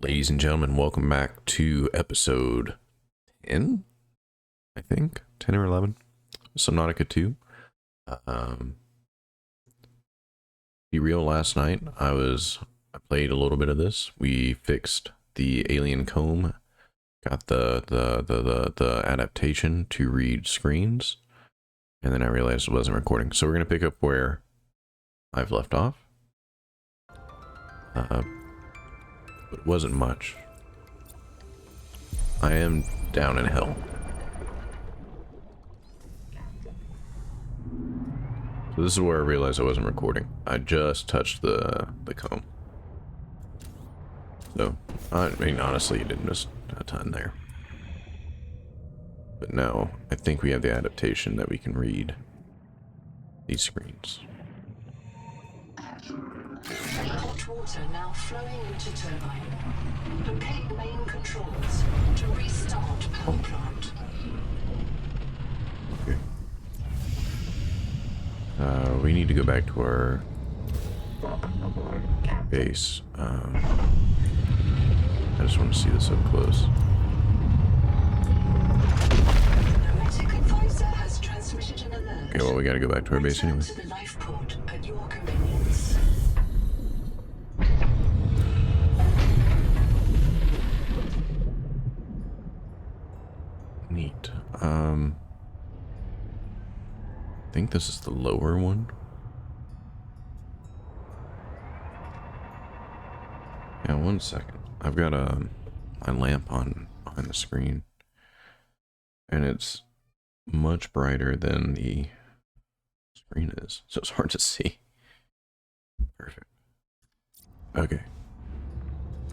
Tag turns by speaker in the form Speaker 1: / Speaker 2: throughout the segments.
Speaker 1: Ladies and gentlemen, welcome back to episode 10, I think, 10 or 11, Subnautica 2. Be real, last night I played a little bit of this. We fixed the alien comb, got the adaptation to read screens, and then I realized it wasn't recording. So we're going to pick up where I've left off. But it wasn't much. I am down in hell. So this is where I realized I wasn't recording. I just touched the comb. So, I mean, honestly, you didn't miss a ton there. But now, I think we have the adaptation that we can read these screens.
Speaker 2: Hot water now flowing into turbine. Locate main controls to restart power plant.
Speaker 1: Okay. We need to go back to our base. I just want to see this up close.
Speaker 2: Nomadic advisor has transmitted an alert.
Speaker 1: Okay, well, we gotta go back to our base anyway.
Speaker 2: To the life pod at your convenience.
Speaker 1: Neat. I think this is the lower one. Yeah, 1 second. I've got my lamp on behind the screen, and it's much brighter than the screen is, so it's hard to see. Perfect. Okay.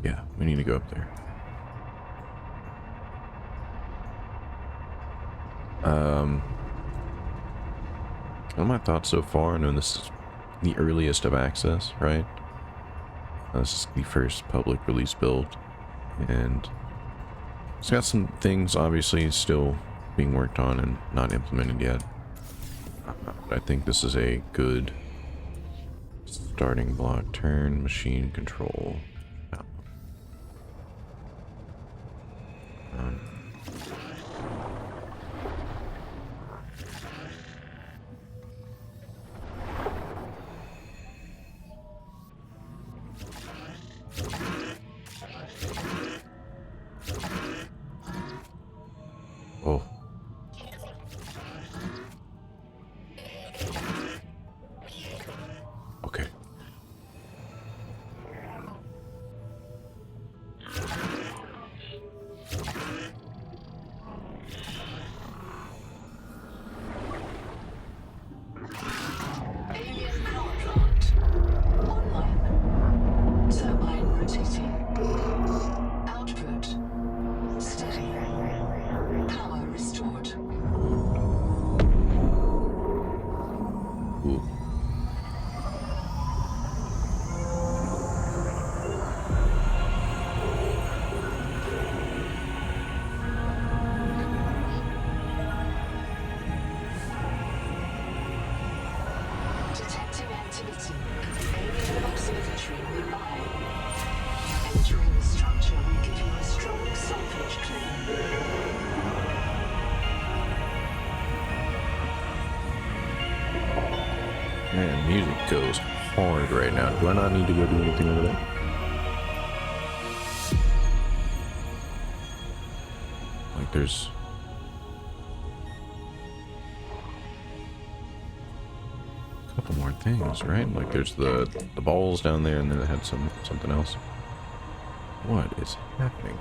Speaker 1: Yeah, we need to go up there. What are my thoughts so far? I know this is the earliest of access, right? This is the first public release build, and it's got some things obviously still being worked on and not implemented yet. But I think this is a good starting block. Turn machine control. Oh. Okay.
Speaker 2: Alien power plant online. Turbine rotating. Output steady. Power restored.
Speaker 1: Ooh.
Speaker 2: Detecting activity at the alien observatory nearby. Entering the structure will give you a strong salvage claim.
Speaker 1: Man, music goes hard right now. Do I not need to go do anything over there? Like there's a couple more things, right? Like there's the balls down there, and then it had something else. What is happening?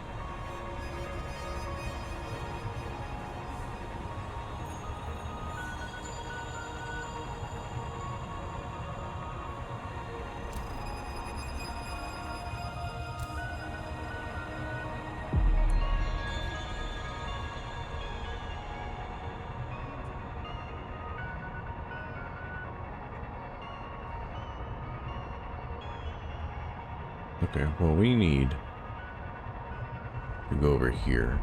Speaker 1: Okay, well, we need to go over here.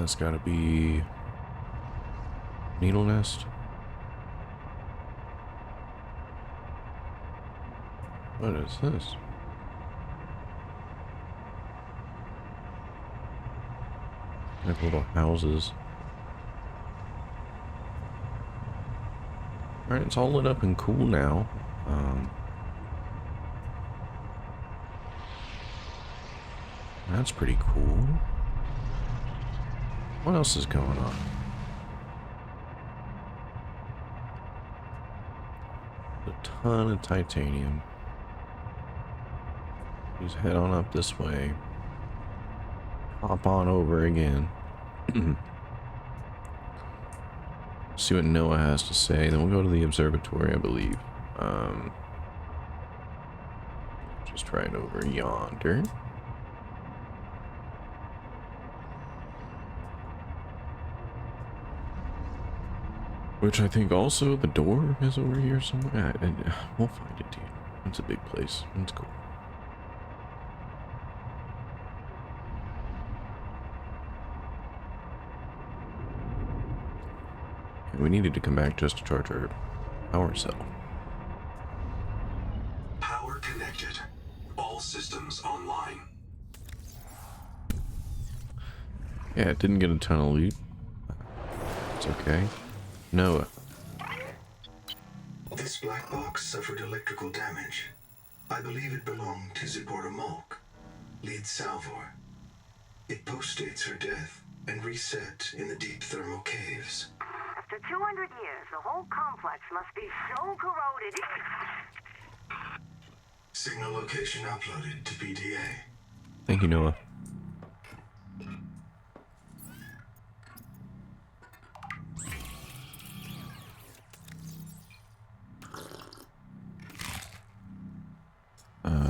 Speaker 1: That's gotta be Needle Nest. What is this? Like little houses. Alright, it's all lit up and cool now. That's pretty cool. What else is going on? A ton of titanium. Just head on up this way. Hop on over again. See what Noah has to say. Then we'll go to the observatory, I believe. Just right over yonder. Which I think also the door is over here somewhere. We'll find it, dude. It's a big place. It's cool. And we needed to come back just to charge our power cell.
Speaker 3: Power connected. All systems online.
Speaker 1: Yeah, it didn't get a ton of loot. It's okay. Noah.
Speaker 3: This black box suffered electrical damage. I believe it belonged to Zipporah Malk, lead Salvor. It postdates her death and reset in the deep thermal caves.
Speaker 4: After 200 years, the whole complex must be so corroded.
Speaker 3: Signal location uploaded to PDA.
Speaker 1: Thank you, Noah.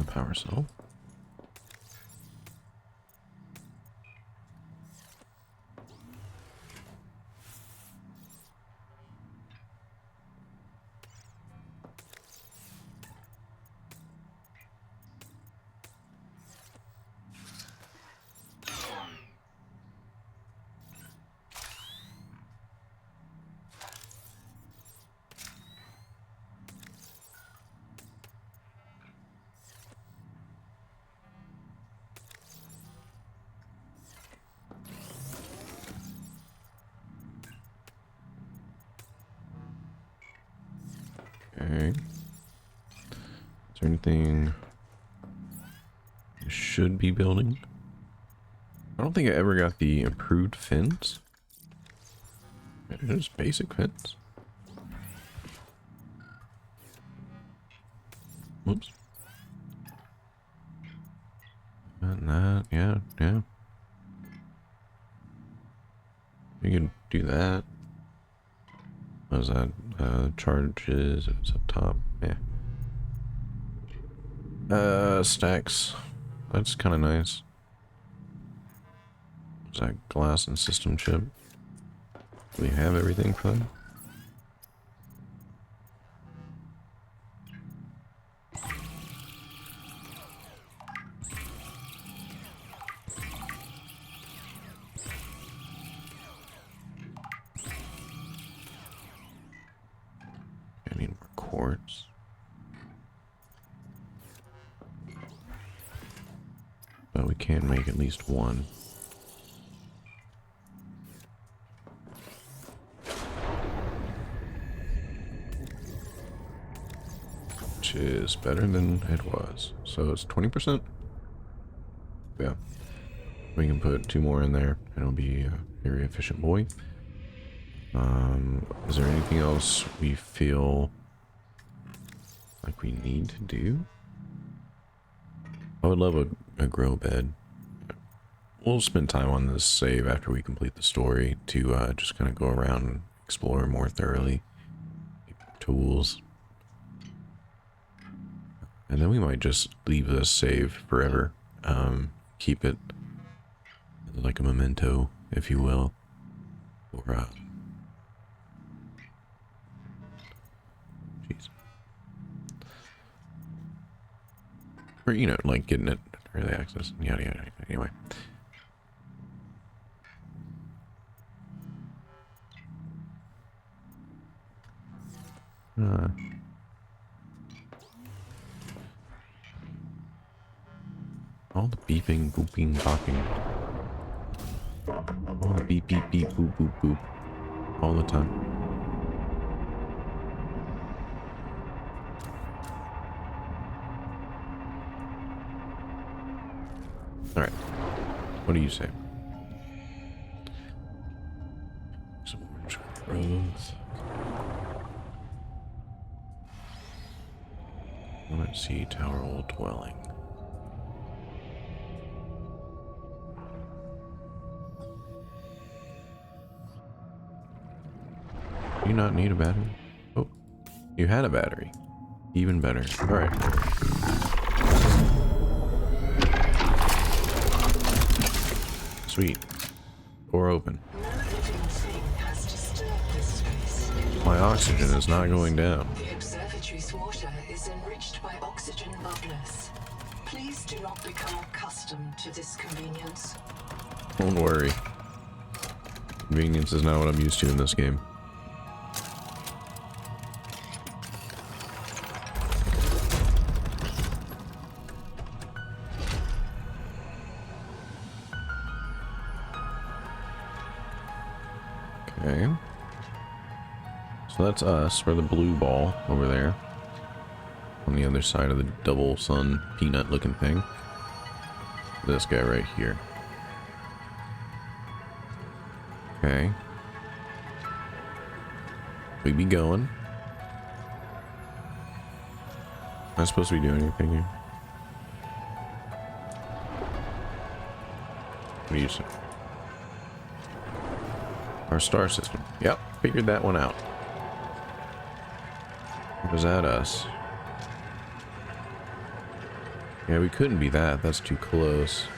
Speaker 1: Power cell. Okay. Is there anything I should be building? I don't think I ever got the improved fence. It is basic fence. Whoops. And that, yeah. You can do that. What is that? Charges, it's up top. Yeah. Stacks. That's kind of nice. Is that glass and system chip? Do we have everything for that? I need more quartz. But we can make at least one. Which is better than it was. So it's 20%. Yeah. We can put 2 more in there and it'll be a very efficient boy. Is there anything else we feel like we need to do? I would love a grow bed. We'll spend time on this save after we complete the story to just kind of go around and explore more thoroughly. Tools. And then we might just leave this save forever. Keep it like a memento, if you will. Or, jeez. Or, you know, like getting it early access, yada yada. Anyway. All the beeping, booping, bopping. All the beep, beep, beep, boop, boop, boop. All the time. Alright. What do you say? Some orange growth. Let's see, tower old dwelling. Do you not need a battery? Oh, you had a battery. Even better. Alright. Sweet. Door open.
Speaker 2: No living thing has disturbed this space.
Speaker 1: My oxygen is not going down.
Speaker 2: The observatory's water is enriched by oxygen bubblers. Please do not become accustomed to this convenience.
Speaker 1: Don't worry. Convenience is not what I'm used to in this game. Okay. So that's us. We're the blue ball over there. On the other side of the double sun peanut looking thing. This guy right here. Okay. We be going. Am I supposed to be doing anything here? What do you say? Our star system. Yep, figured that one out. Was that us? Yeah, we couldn't be that. That's too close.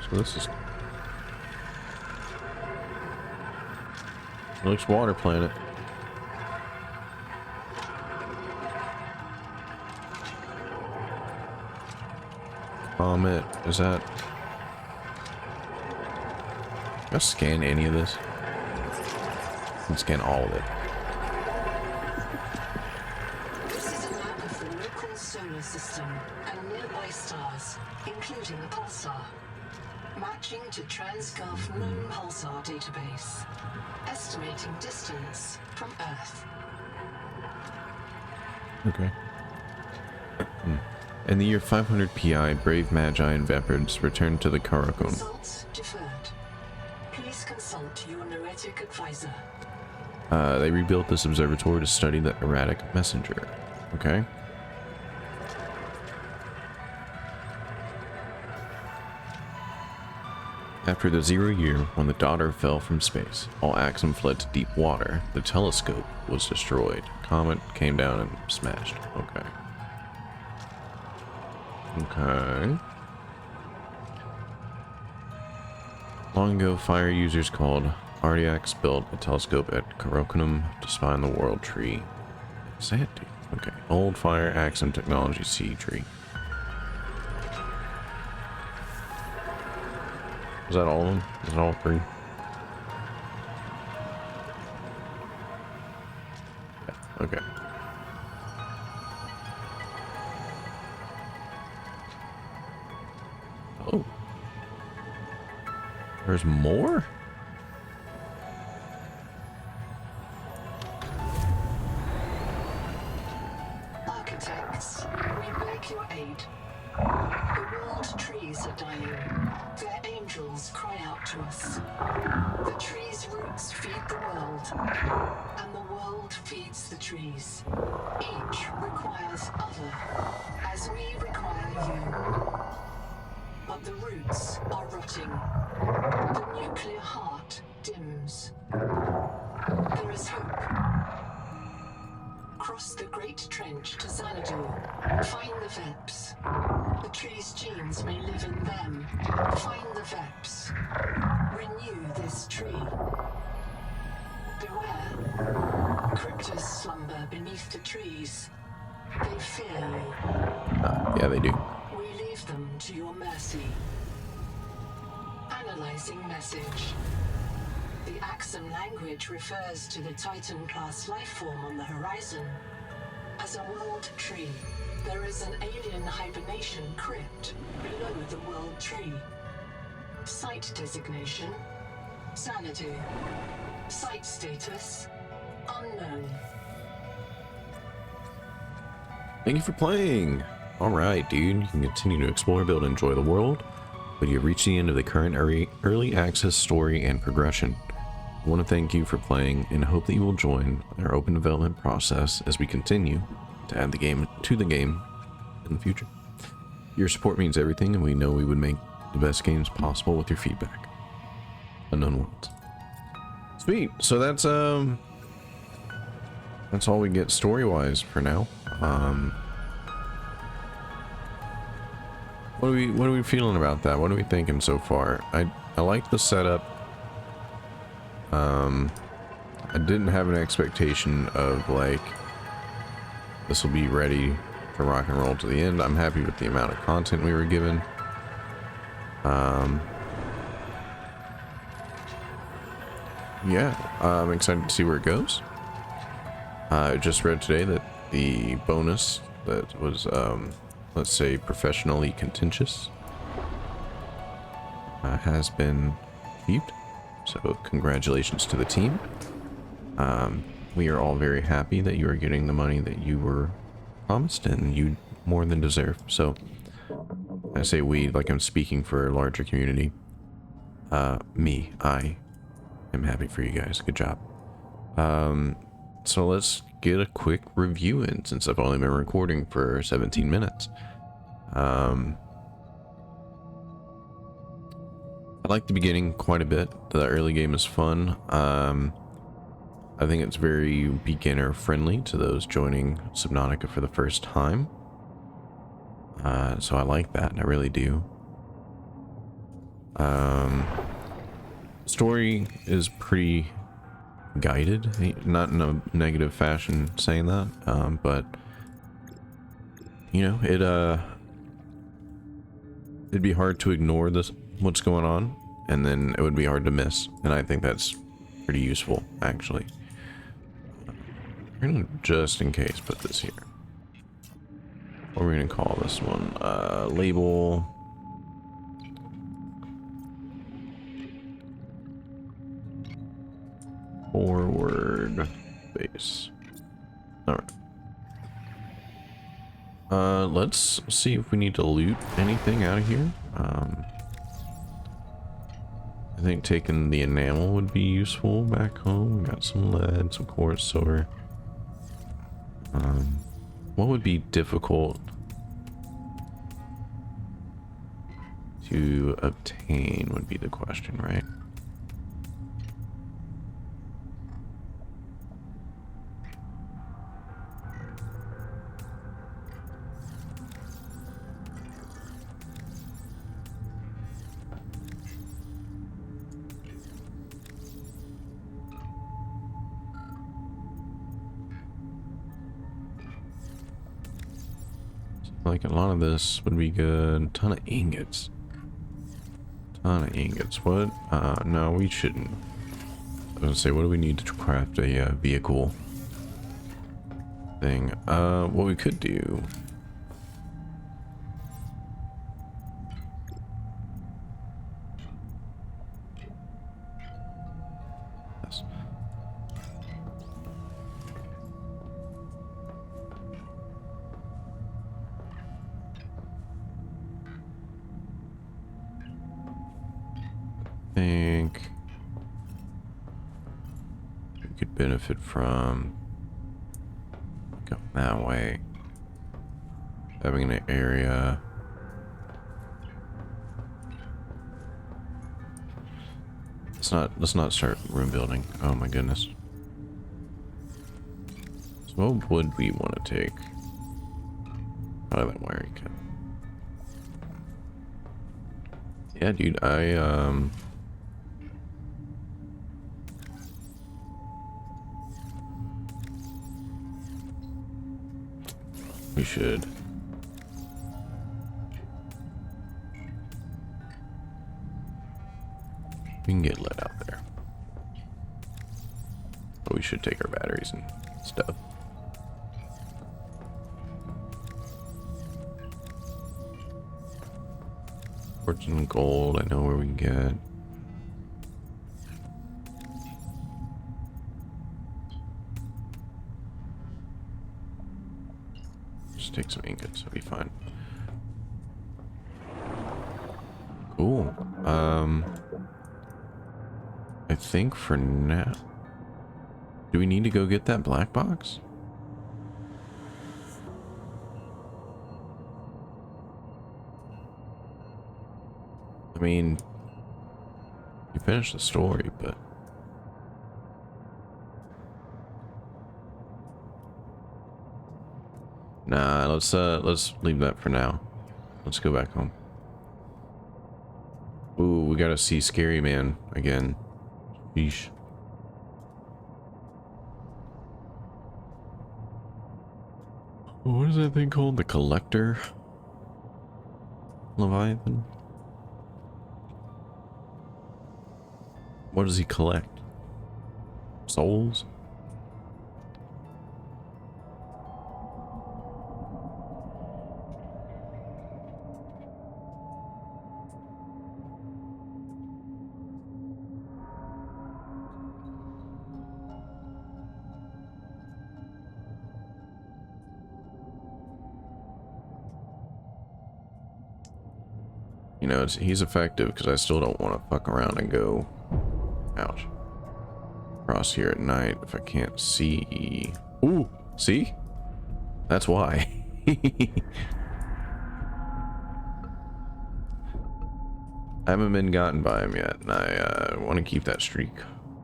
Speaker 1: So this is... It looks water planet. Comet. Is that... Can I scan any of this? I can scan all of it.
Speaker 2: This is a map of the local solar system and nearby stars, including the pulsar. Matching to TransGov known pulsar database. Estimating distance from Earth.
Speaker 1: Okay. In the year 500 PI, brave Magi and Vepards returned to the Karakon.
Speaker 2: Results deferred. Please consult your noetic advisor.
Speaker 1: They rebuilt this observatory to study the erratic messenger. Okay. After the 0 year, when the daughter fell from space, all Axum fled to deep water. The telescope was destroyed. Comet came down and smashed. Okay. Okay. Long ago, fire users called Ardiacs built a telescope at Karokunum to spy on the world tree. Sandy. Okay. Old fire Axum technology sea tree. Was that all of them? Was it all three? Yeah, okay. Oh. There's more?
Speaker 2: Architects, we beg your aid. The world trees are dying. Their angels cry out to us. The trees' roots feed the world, and the world feeds the trees. Each requires other, as we require you. But the roots are rotting. The nuclear heart dims. There is hope. Cross the Great Trench to Xanadu. Find the Veps. The tree's genes may live in them. Find the Veps. Renew this tree. Beware. Cryptos slumber beneath the trees. They fear you.
Speaker 1: Yeah, they do.
Speaker 2: We leave them to your mercy. Analyzing message. The Axum language refers to the Titan-class lifeform on the horizon. As a world tree, there is an alien hibernation crypt below the world tree. Site designation: Sanity. Site status: unknown.
Speaker 1: Thank you for playing. Alright, dude. You can continue to explore, build, and enjoy the world, but you've reached the end of the current early access story and progression. I want to thank you for playing and hope that you will join our open development process as we continue to add the game to the game in the future. Your support means everything, and we know we would make the best games possible with your feedback. Unknown Worlds. Sweet. So that's all we get story-wise for now. What are we feeling about that? What are we thinking so far? I like the setup. I didn't have an expectation of like this will be ready to rock and roll to the end. I'm happy with the amount of content we were given. Yeah, I'm excited to see where it goes. I just read today that the bonus that was, let's say, professionally contentious, has been achieved. So congratulations to the team. We are all very happy that you are getting the money that you were promised and you more than deserve. So I say we, like I'm speaking for a larger community. I am happy for you guys. Good job. So let's get a quick review in, since I've only been recording for 17 minutes. I like the beginning quite a bit. The early game is fun. I think it's very beginner friendly to those joining Subnautica for the first time. So I like that. I really do. Story is pretty guided, not in a negative fashion saying that, but you know, it'd be hard to ignore what's going on, and then it would be hard to miss, and I think that's pretty useful actually. We're gonna, just in case, put this here. What are we gonna call this one? Label forward base. All right. Let's see if we need to loot anything out of here. I think taking the enamel would be useful back home. We got some lead, some quartz, silver. What would be difficult to obtain would be the question, right? Like a lot of this would be good. Ton of ingots. Ton of ingots. What? No, we shouldn't. I was gonna say, what do we need to craft a vehicle thing? What we could do. Yes. Think we could benefit from going that way, having an area. Let's not start room building. Oh my goodness. So what would we want to take out of that wiring kit? Yeah, dude, we should. We can get lead out there. but we should take our batteries and stuff. Fortune and gold, I know where we can get. Just take some ingots, it'll be fine. Cool. I think for now... Do we need to go get that black box? I mean, you finished the story, but... Nah, let's leave that for now. Let's go back home. Ooh, we gotta see Scary Man again. Yeesh. What is that thing called? The Collector? Leviathan? What does he collect? Souls? You know, he's effective because I still don't want to fuck around and go, ouch, across here at night if I can't see. Ooh, see? That's why. I haven't been gotten by him yet, and I want to keep that streak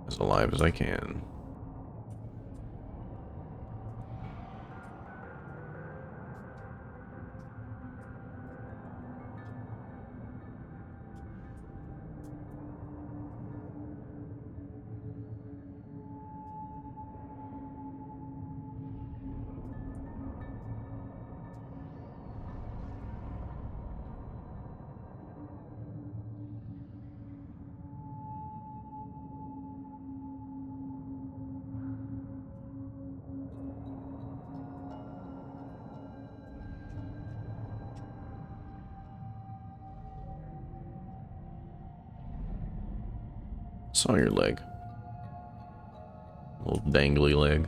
Speaker 1: as alive as I can. Saw your leg. Little dangly leg.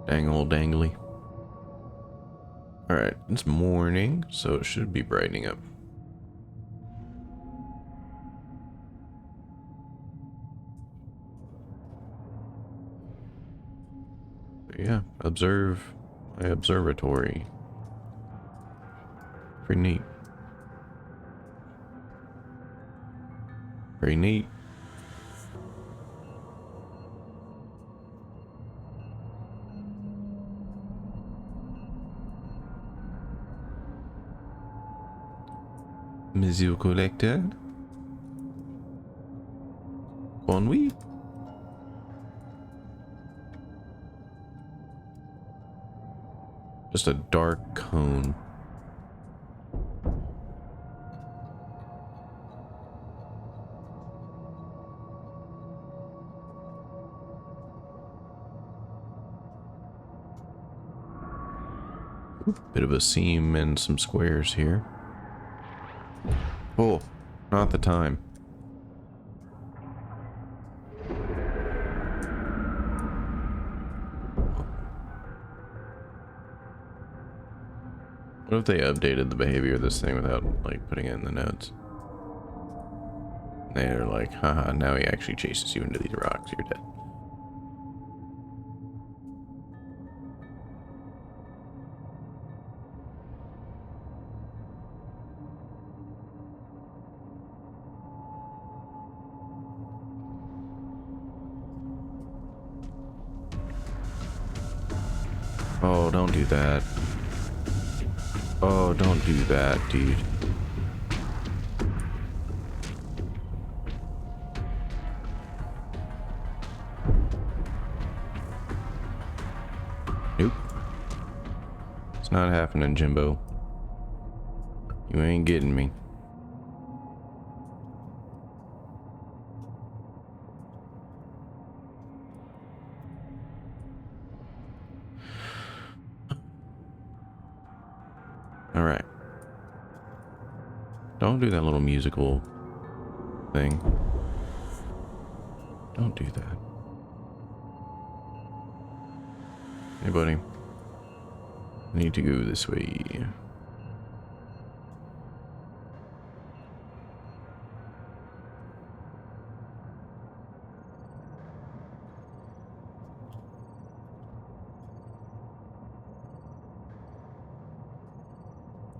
Speaker 1: Dang old dangly. Alright, it's morning, so it should be brightening up. But yeah, observe my observatory. Pretty neat. Very neat. Monsieur Collector? Bon oui? Just a dark cone. Bit of a seam and some squares here. Oh, not the time. What if they updated the behavior of this thing without, like, putting it in the notes? They're like, haha, now he actually chases you into these rocks, you're dead. Oh, don't do that. Oh, don't do that, dude. Nope. It's not happening, Jimbo. You ain't getting me. Alright. Don't do that little musical thing. Don't do that. Hey, buddy. I need to go this way.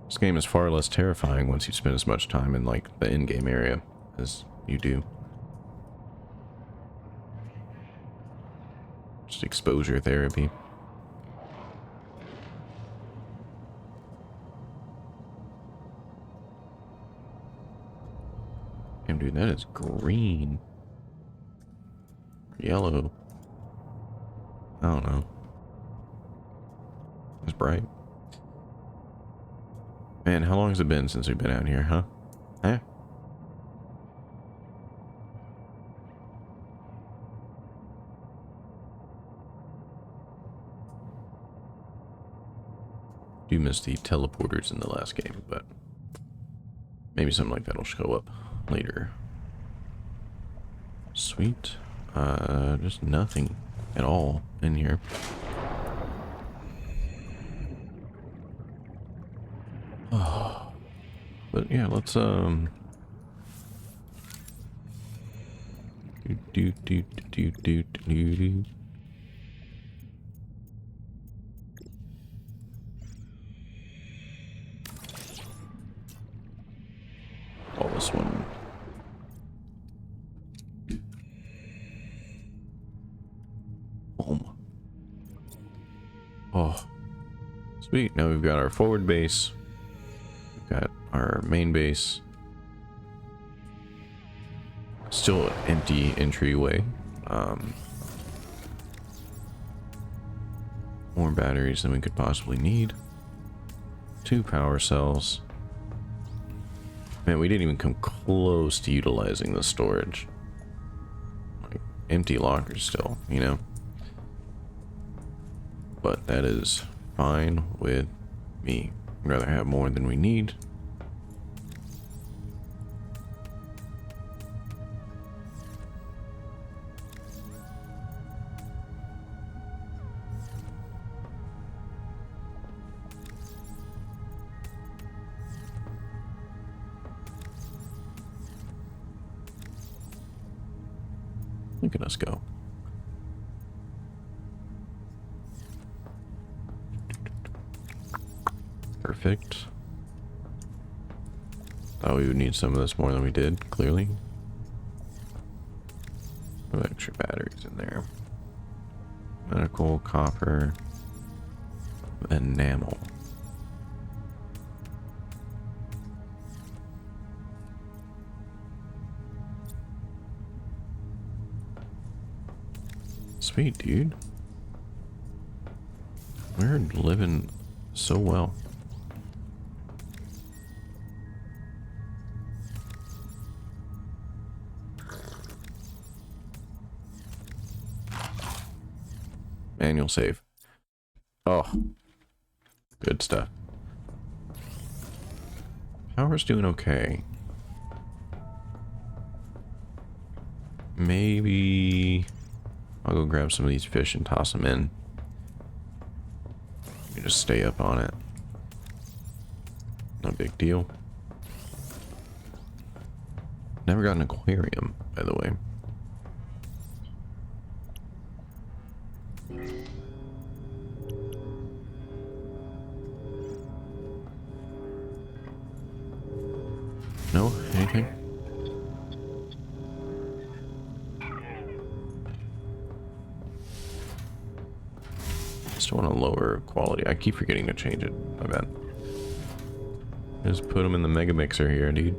Speaker 1: This game is far less terrifying once you spend as much time in, like, the in-game area as you do. Just exposure therapy. Damn, dude, that is green. Yellow. I don't know. It's bright. Man, how long has it been since we've been out here, huh? Eh? Do miss the teleporters in the last game, but maybe something like that will show up later. Sweet. Just nothing at all in here. Oh. But yeah, let's do. Oh, this one. Boom. Oh, sweet. Now we've got our forward base. We've got our main base. Still an empty entryway. More batteries than we could possibly need. 2 power cells. Man, we didn't even come close to utilizing the storage. Like, empty lockers still, you know? But that is fine with me. I'd rather have more than we need. Look at us go. Perfect. Thought we would need some of this more than we did, clearly. No extra batteries in there. Medical, copper, enamel. Sweet, dude. We're living so well. Manual save. Oh, good stuff. Power's doing okay. Maybe I'll go grab some of these fish and toss them in. You just stay up on it. No big deal. Never got an aquarium, by the way. No? Anything? Just want a lower quality. I keep forgetting to change it. My bad. Just put them in the mega mixer here, dude.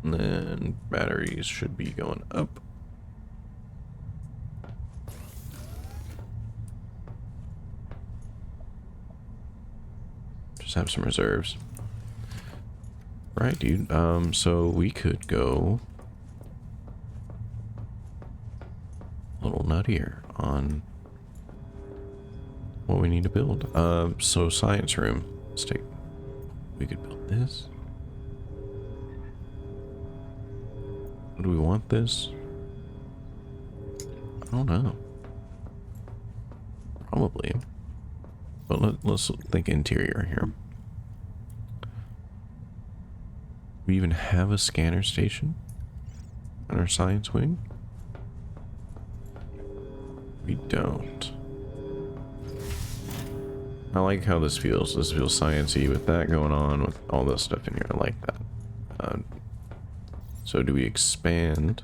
Speaker 1: And then batteries should be going up. Just have some reserves. Right, dude. So we could go little nuttier on what we need to build. So science room. Let's take. We could build this. Do we want this? I don't know. Probably. But let's think interior here. We even have a scanner station on our science wing? We don't. I like how this feels. This feels sciencey with that going on, with all this stuff in here. I like that. So do we expand?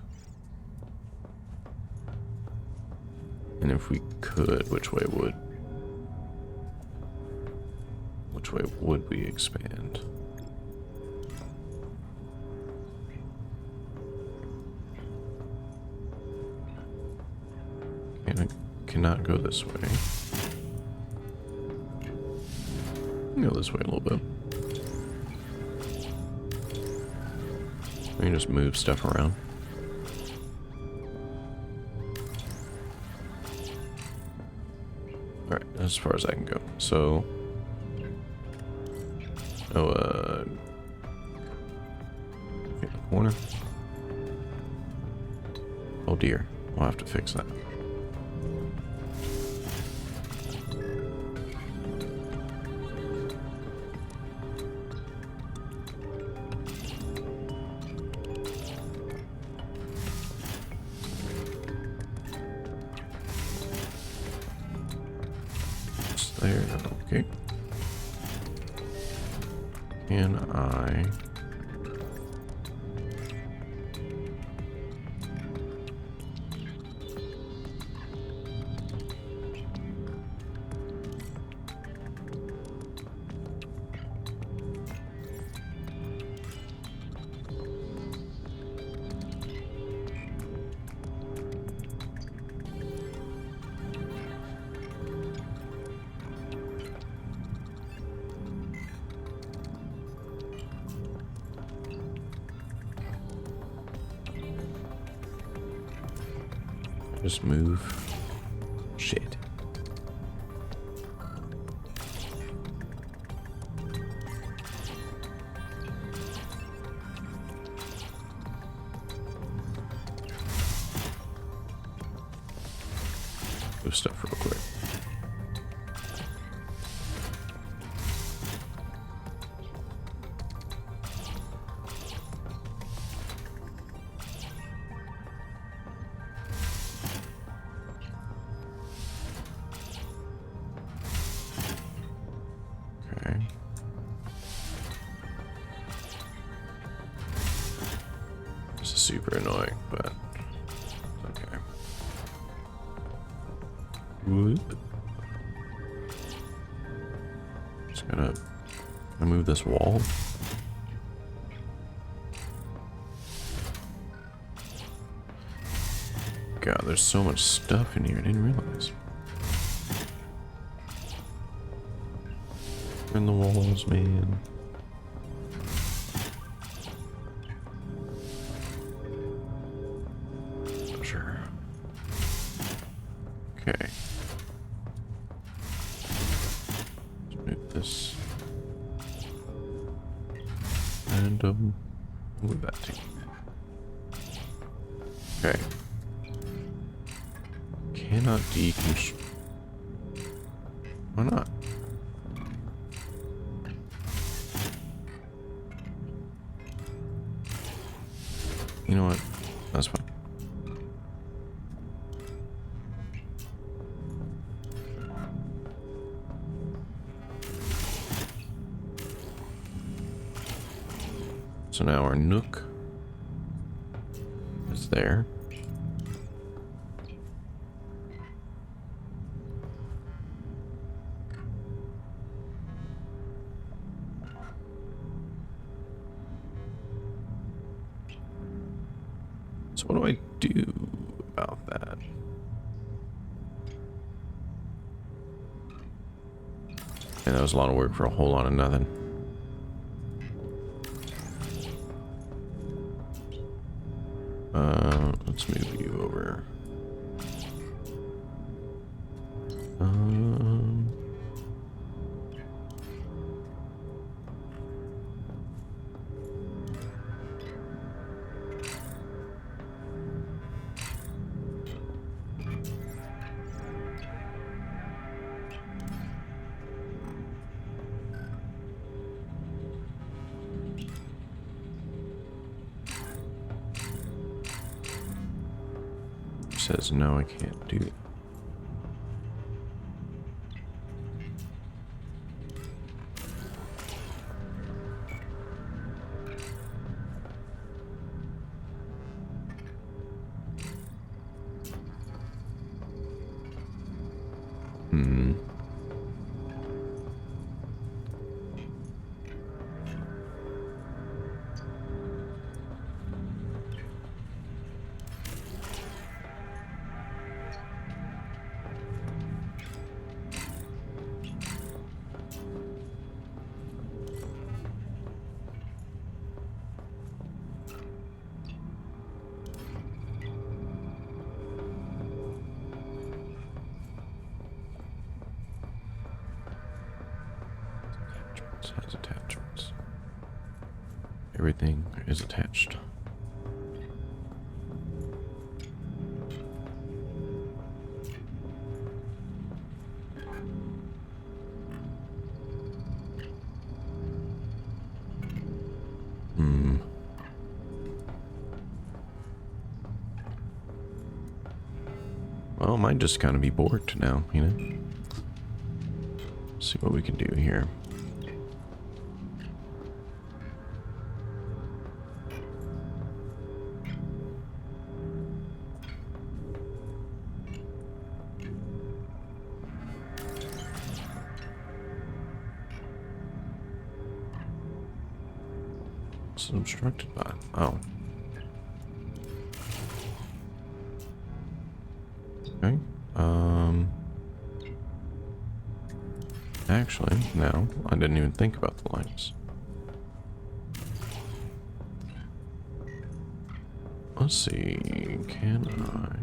Speaker 1: And if we could, which way would we expand? And I cannot go this way. Go this way a little bit. We can just move stuff around. Alright, as far as I can go. So, in the corner. Oh dear, we'll have to fix that. There, okay. Can I... just move? Shit. Move stuff real quick. This is super annoying, but okay. Whoop. Just gonna move this wall. God, there's so much stuff in here, I didn't realize. In the walls, man. Sure. Okay. Let's move this. And move that too. Okay. Cannot deconstruct. Why not? You know what? That's fine. So now our nook is there. So what do I do about that? And that was a lot of work for a whole lot of nothing. Let's move you over says no, I can't do that. Hmm. Has attachments. Everything is attached. Hmm. Well, might just kind of be bored now, you know? See what we can do here. It's obstructed by. Oh. Okay. Actually, no, I didn't even think about the lights. Let's see, can I?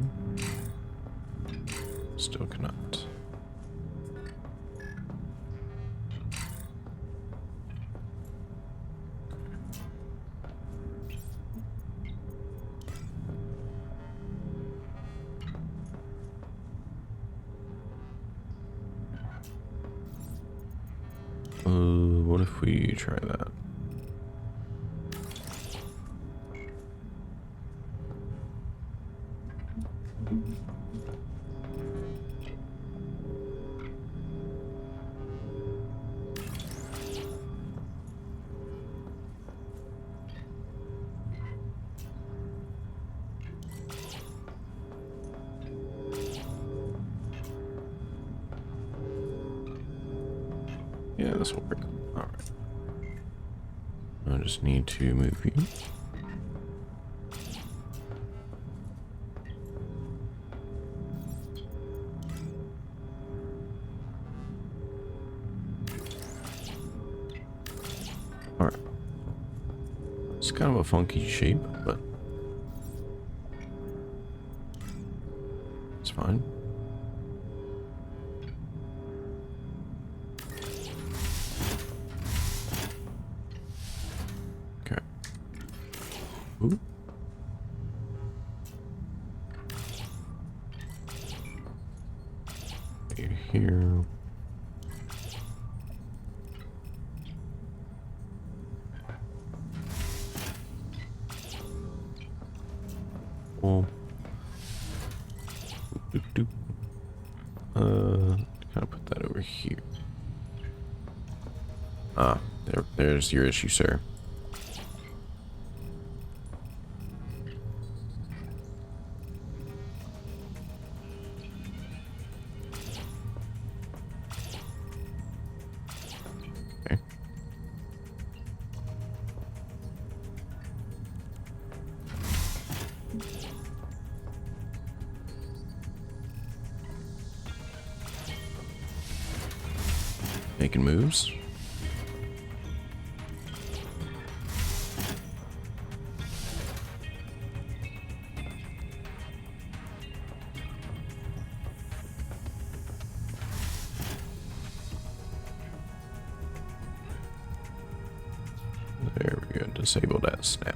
Speaker 1: Still cannot. What if we try that? Yeah, this will work. Alright. I just need to move you. Alright. It's kind of a funky shape, but it's fine. Okay. Ooh. Here. Well, kind of put that over here. Ah, there's your issue, sir. Okay. Making moves. There we go. Disable that snap.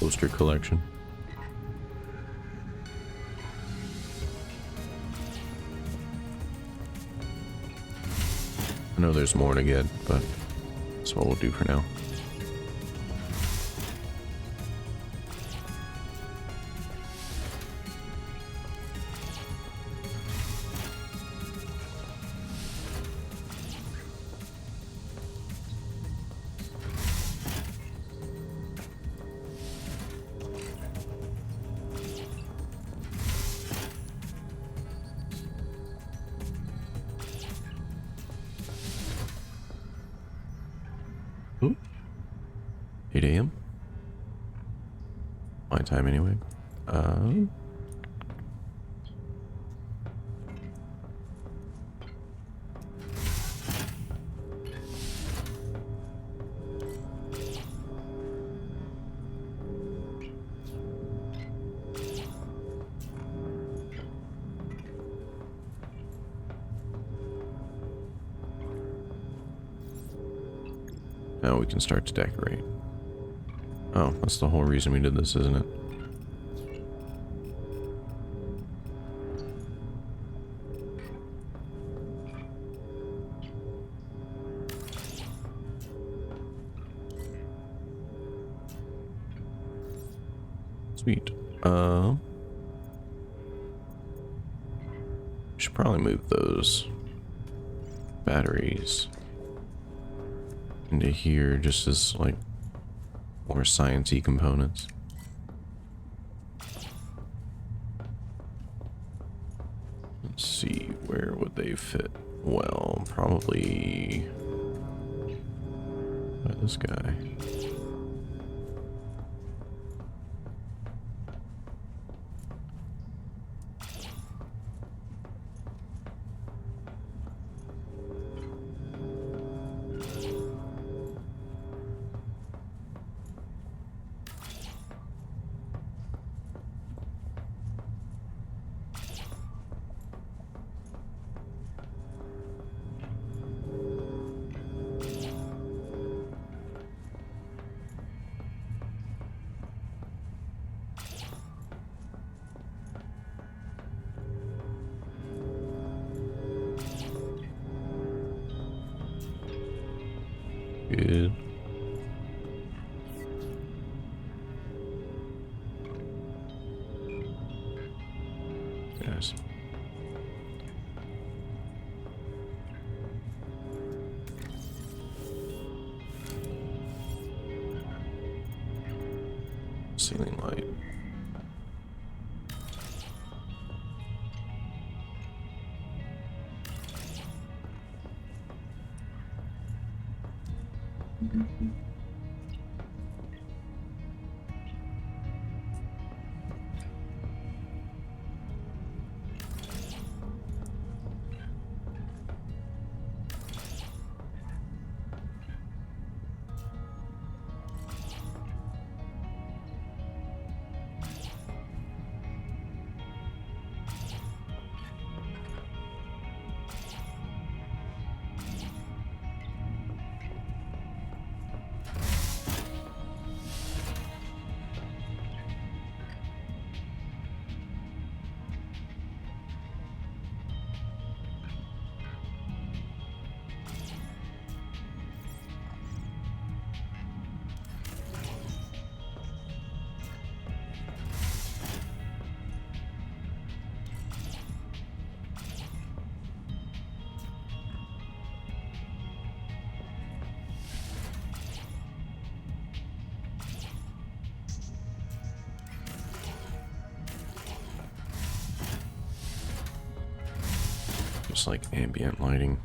Speaker 1: Poster collection. I know there's more to get, but that's what we'll do for now. Ooh. 8 a.m. My time anyway. Now we can start to decorate. Oh, that's the whole reason we did this, isn't it? Sweet. Should probably move those batteries into here just as like more sciencey components. Let's see, where would they fit? Well, probably by this guy. Good. Yes. Ceiling light. Just like ambient lighting.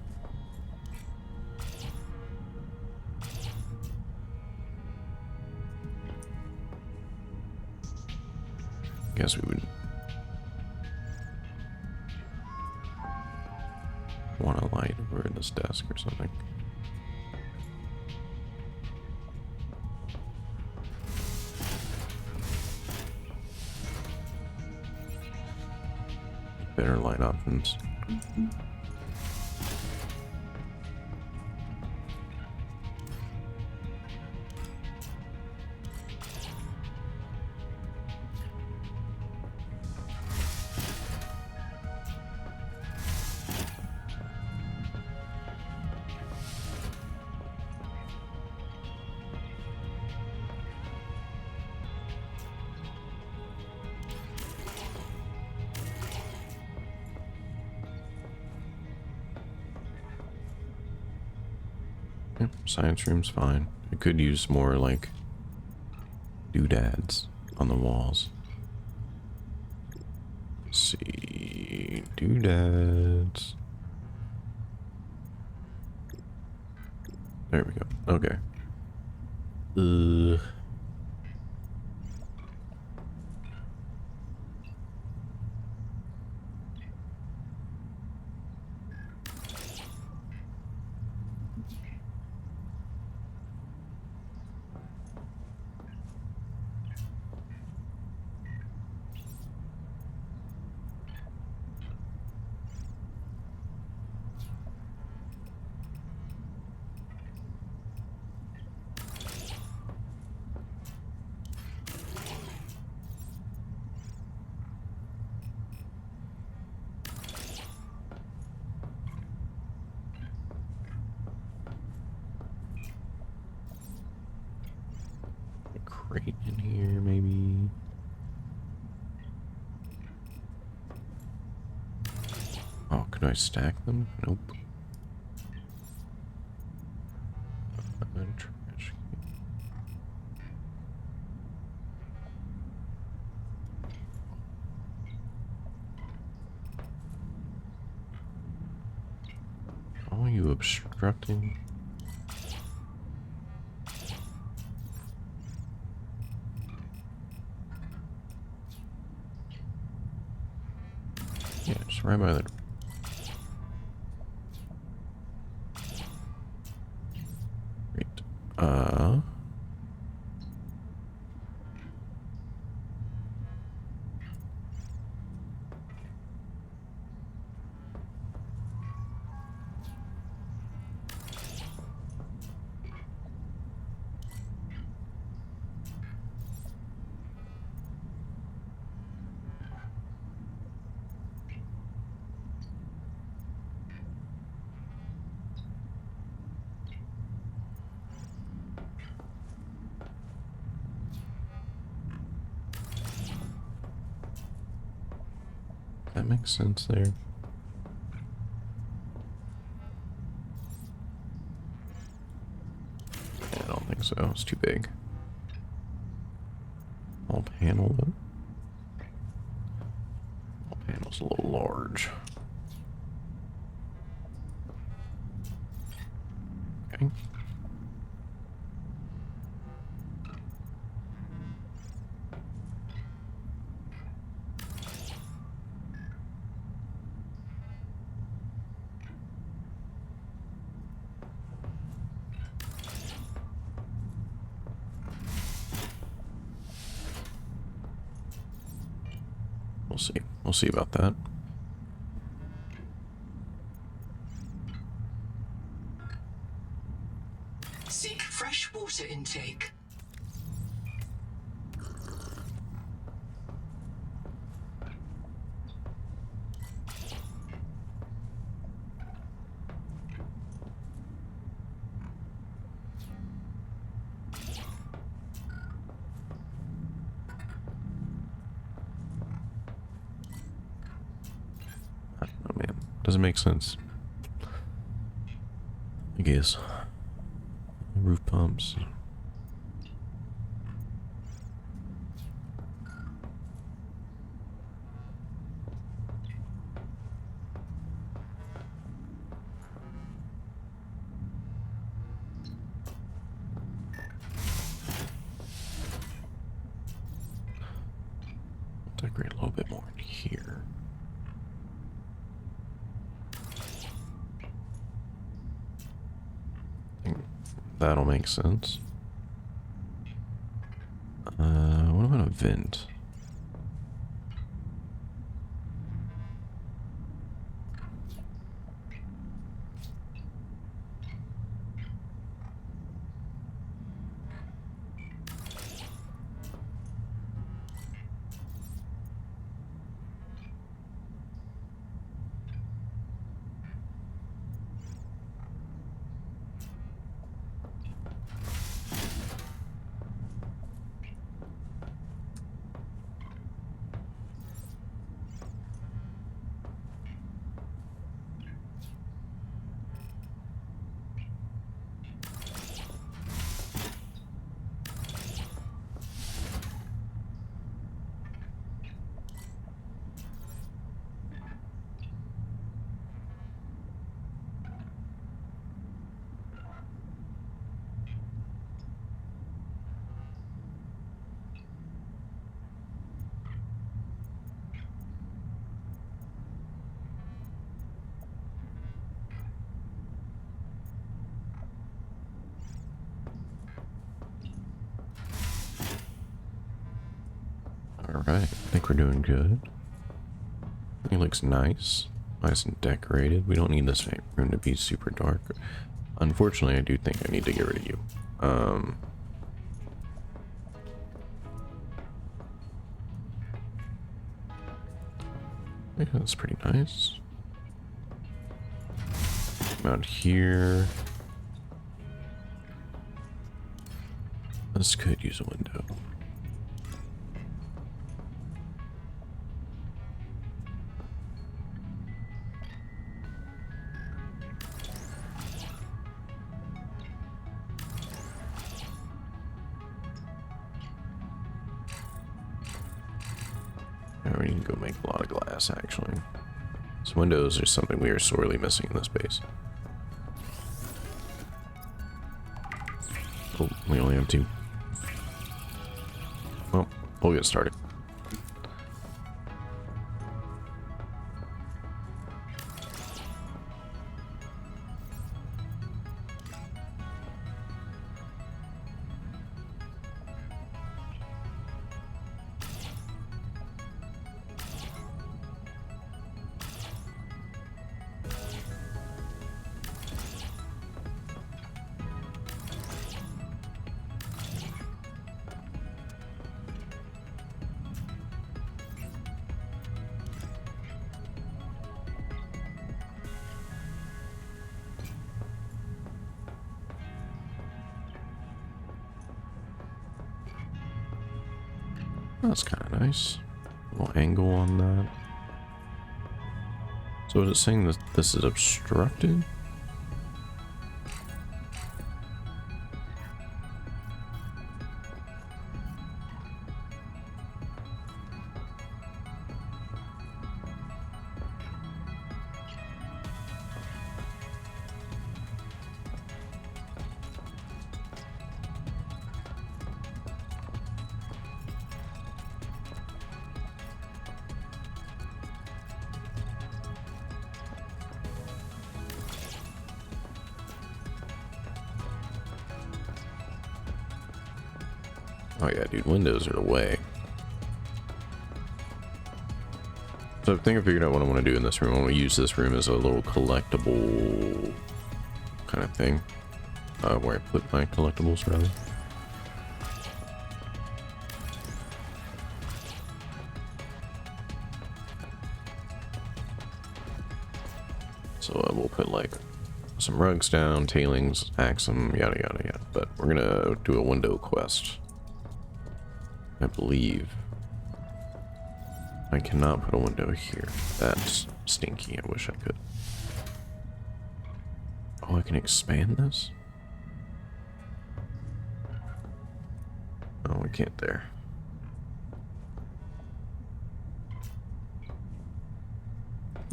Speaker 1: Guess we would want a light over this desk or something. Better light options. Science room's fine. I could use more, like, doodads on the walls. Let's see. Doodads. There we go. Okay. Crate in here, maybe. Oh, can I stack them? Nope. Trash can. Oh, you obstructing? Yeah, just right by the... Great. That makes sense there. I don't think so. It's too big. All panel though. All panel's a little large. Okay. We'll see. We'll see about that.
Speaker 2: Seek fresh water intake.
Speaker 1: I don't know, man. Doesn't make sense. I guess. Roof pumps. Decorate a little bit more in here. I think that'll make sense. What about a vent? think we're doing good. It looks nice. Nice and decorated. We don't need this room to be super dark. Unfortunately, I do think I need to get rid of you. Yeah, that's pretty nice. Come out here. This could use a window. Yeah, we need to go make a lot of glass, actually. So windows are something we are sorely missing in this base. Oh, we only have 2. Well, we'll get started. That's kind of nice. A little angle on that. So is it saying that this is obstructed? Oh yeah, dude, windows are the way. So I think I figured out what I want to do in this room. I want to use this room as a little collectible kind of thing. Where I put my collectibles, rather. So we'll put like some rugs down, tailings, axum, yada yada yada. But we're gonna do a window quest. I believe I cannot put a window here. That's stinky. I wish I could. Oh, I can expand this? Oh, we can't there.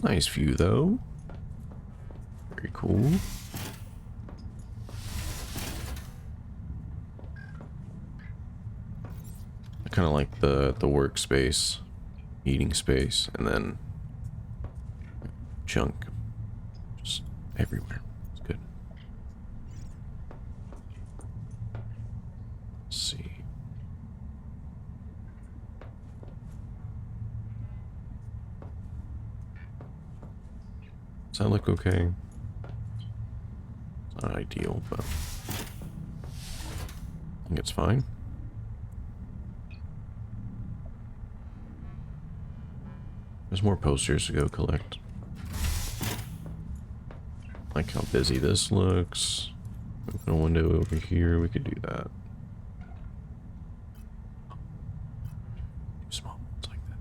Speaker 1: Nice view, though. Very cool. I kind of like the workspace, eating space, and then junk just everywhere. It's good. Let's see. Does that look okay? It's not ideal, but I think it's fine. There's more posters to go collect. Like how busy this looks. Open a window over here, we could do that. Small ones like that.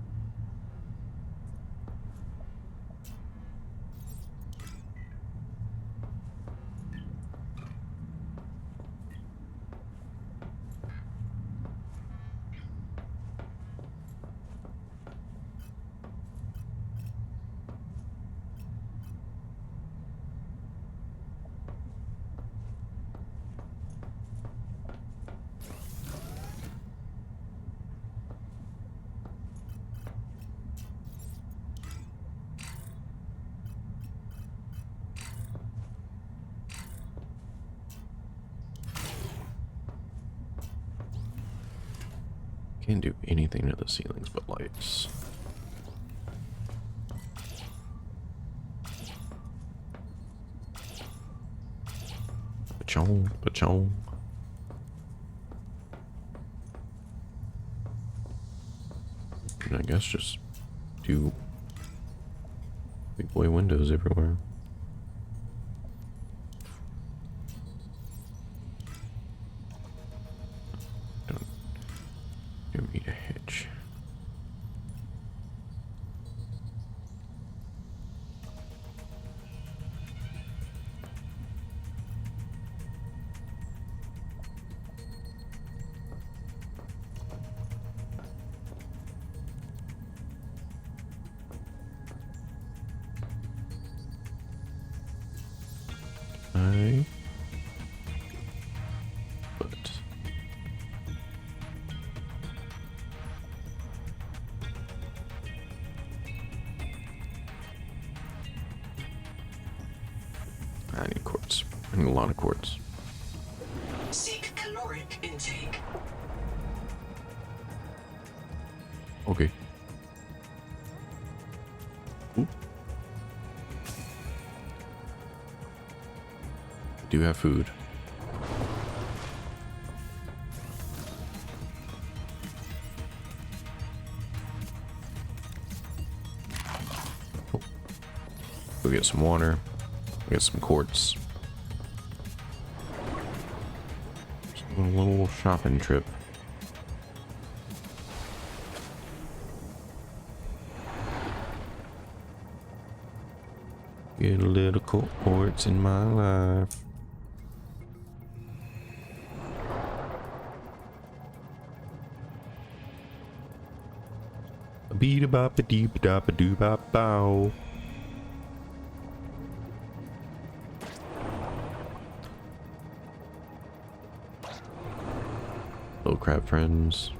Speaker 1: Can't do anything to the ceilings but lights. Pachong, pachong. And I guess just do big boy windows everywhere. Don't need a hitch. But I need quartz. I need a lot of quartz.
Speaker 2: Seek caloric intake.
Speaker 1: Okay. Ooh. Do have food. Oh. Go get some water. Get some quartz. Just a little shopping trip. Get a little quartz in my life. A beat a bop a deep a dop a doo bop bow. Little crab friends.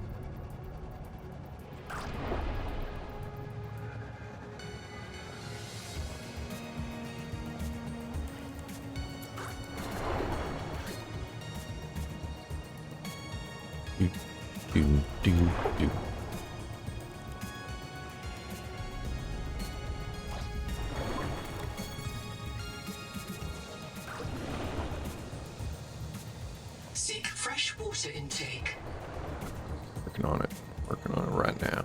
Speaker 1: Do.
Speaker 2: Seek fresh water intake.
Speaker 1: Working on it. Working on it right now.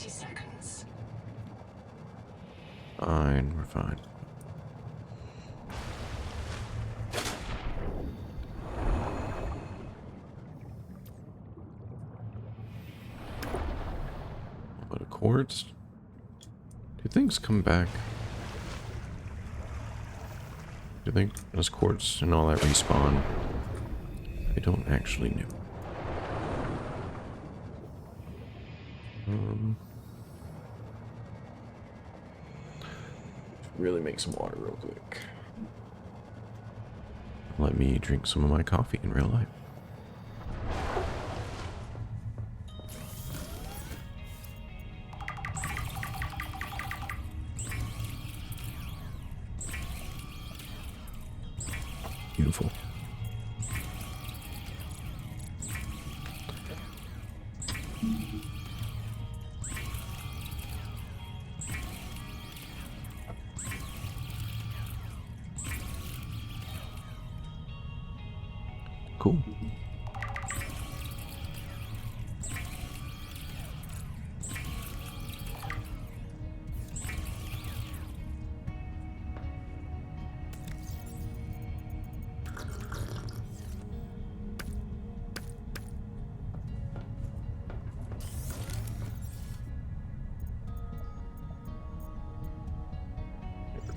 Speaker 2: Seconds.
Speaker 1: Fine, we're fine. But of quartz. Do things come back? Do you think does quartz and all that respawn? I don't actually know. Really make some water real quick. Let me drink some of my coffee in real life. Beautiful. Cool.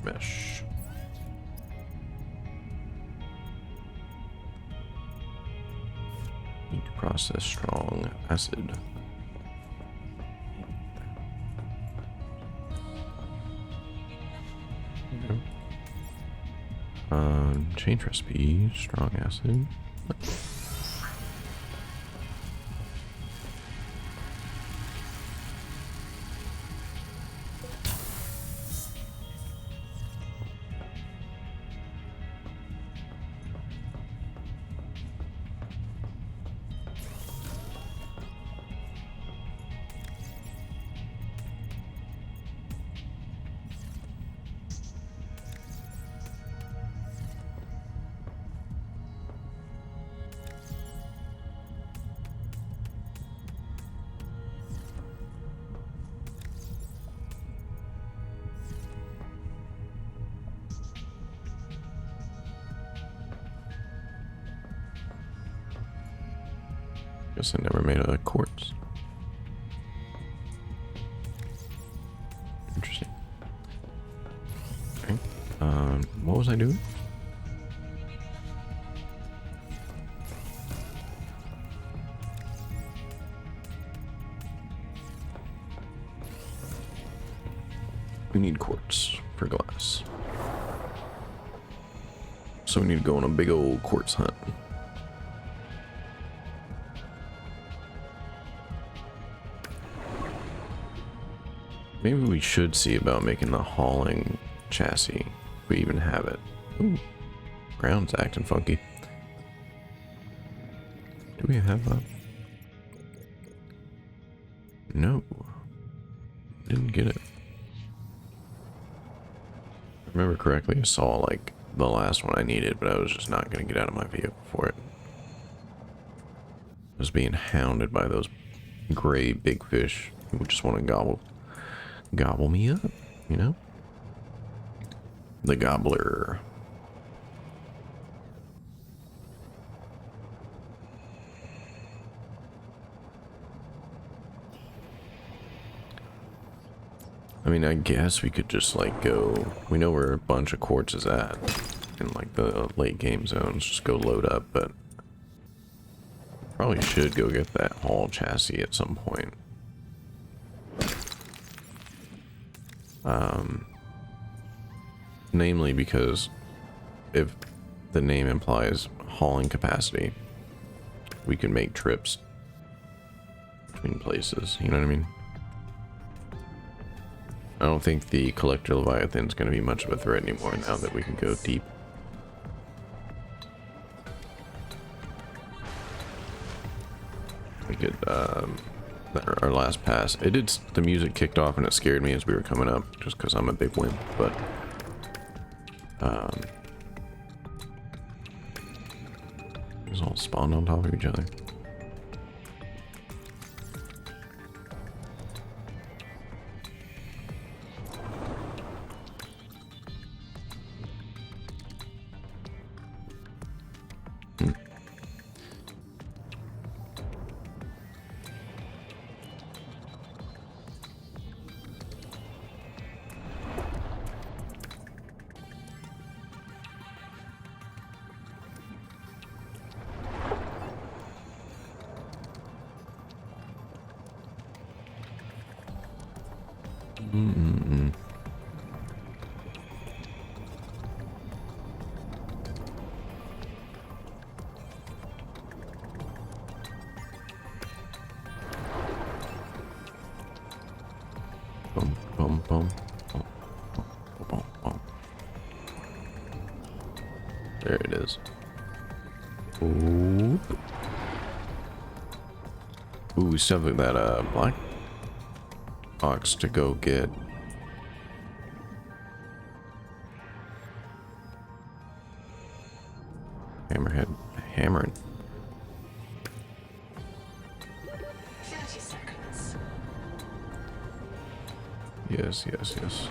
Speaker 1: Mesh. Need to process strong acid. Change recipe, strong acid. Guess I never made a quartz. Interesting. Okay. What was I doing? We need quartz for glass. So we need to go on a big old quartz hunt. Maybe we should see about making the hauling chassis. If we even have it. Ooh, ground's acting funky. Do we have that? No. Didn't get it. If I remember correctly, I saw like the last one I needed, but I was just not going to get out of my vehicle for it. I was being hounded by those gray big fish who just want to gobble me up, you know? The gobbler. I mean, I guess we could just like go, we know where a bunch of quartz is at in like the late game zones, just go load up, but probably should go get that haul chassis at some point. Namely because if the name implies hauling capacity, we can make trips between places, you know what I mean? I don't think the Collector Leviathan's going to be much of a threat anymore now that we can go deep. We could, our last pass, it did, the music kicked off and it scared me as we were coming up, just because I'm a big wimp, but these all spawned on top of each other. Boom, boom, boom, boom, boom, boom, boom. There it is. Ooh. Ooh, we still have that black ox to go get. Hammerhead hammering.
Speaker 2: 30 seconds.
Speaker 1: Yes, yes, yes.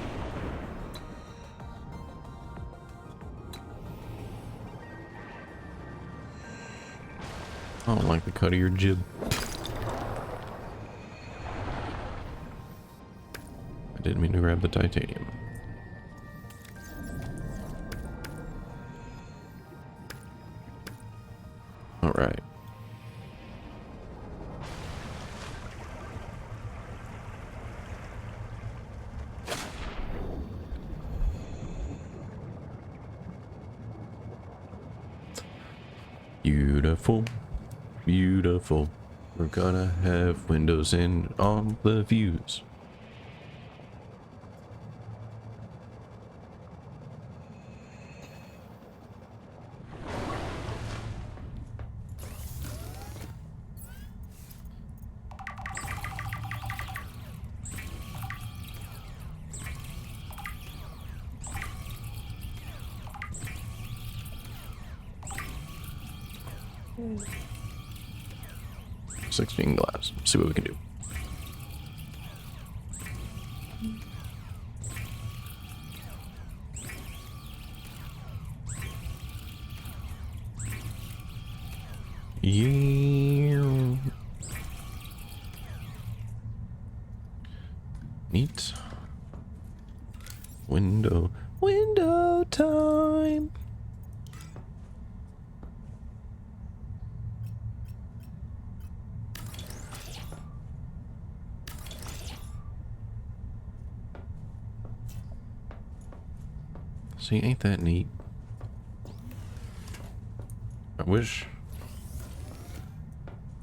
Speaker 1: I don't like the cut of your jib. I didn't mean to grab the titanium. All right. Beautiful, beautiful. We're gonna have windows in all the views.
Speaker 2: Hmm.
Speaker 1: 16 glass. See what we can do. Yeah. Neat. Window time. See, ain't that neat? I wish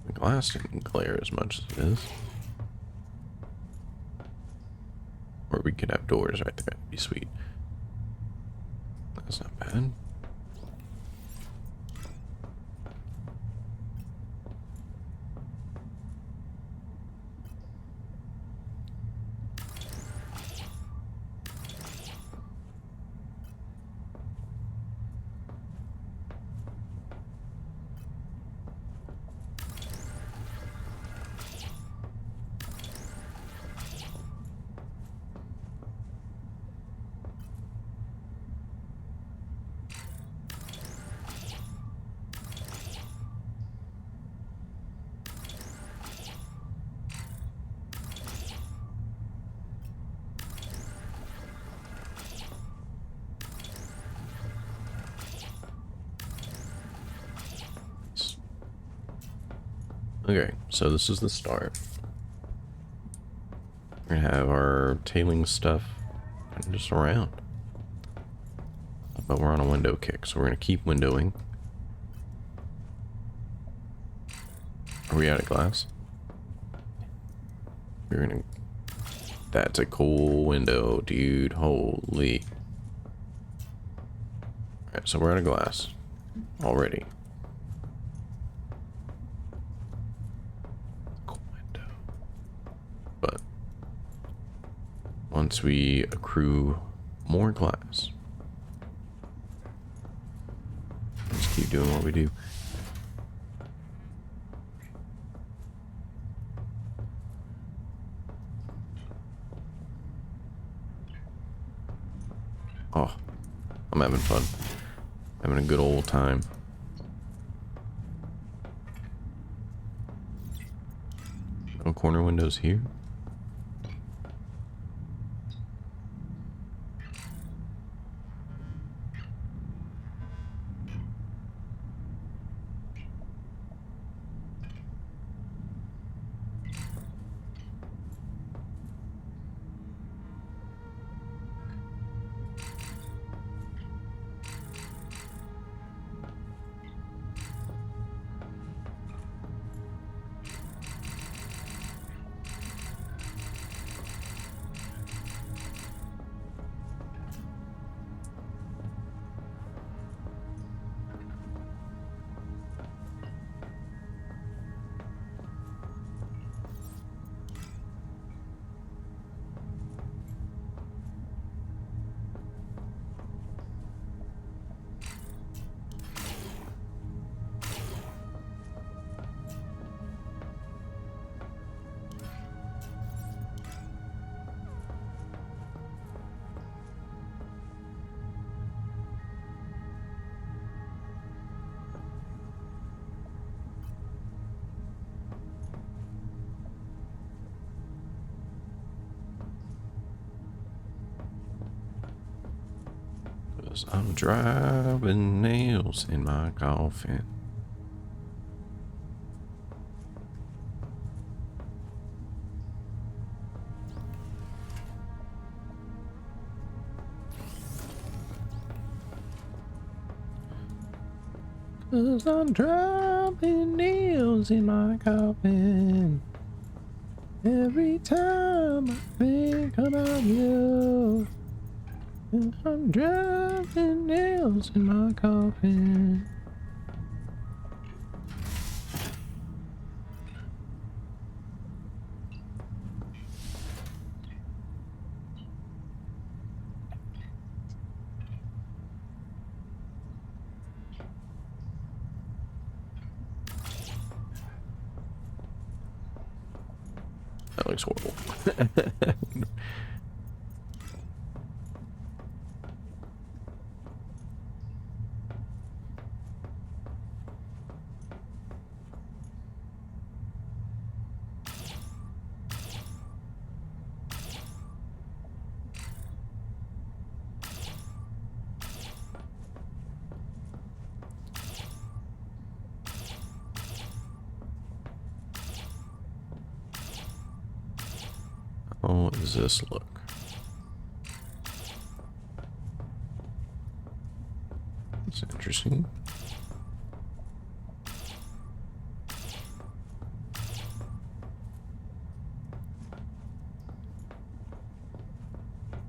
Speaker 1: the glass didn't glare as much as it is. Or we could have doors right there. That'd be sweet. That's not bad. Okay, so this is the start. We're gonna have our tailing stuff just around. But we're on a window kick, so we're gonna keep windowing. Are we out of glass? We're gonna... That's a cool window, dude. Holy. Alright, so we're out of glass. Already. Cool window. But once we accrue more glass, let's keep doing what we do. Oh, I'm having fun. Having a good old time. No corner windows here. Cause I'm driving nails in my coffin. 'Cause I'm dropping nails in my coffin. Every time I think about you. I'm dropping nails in my coffin. That looks horrible. How does this look? That's interesting.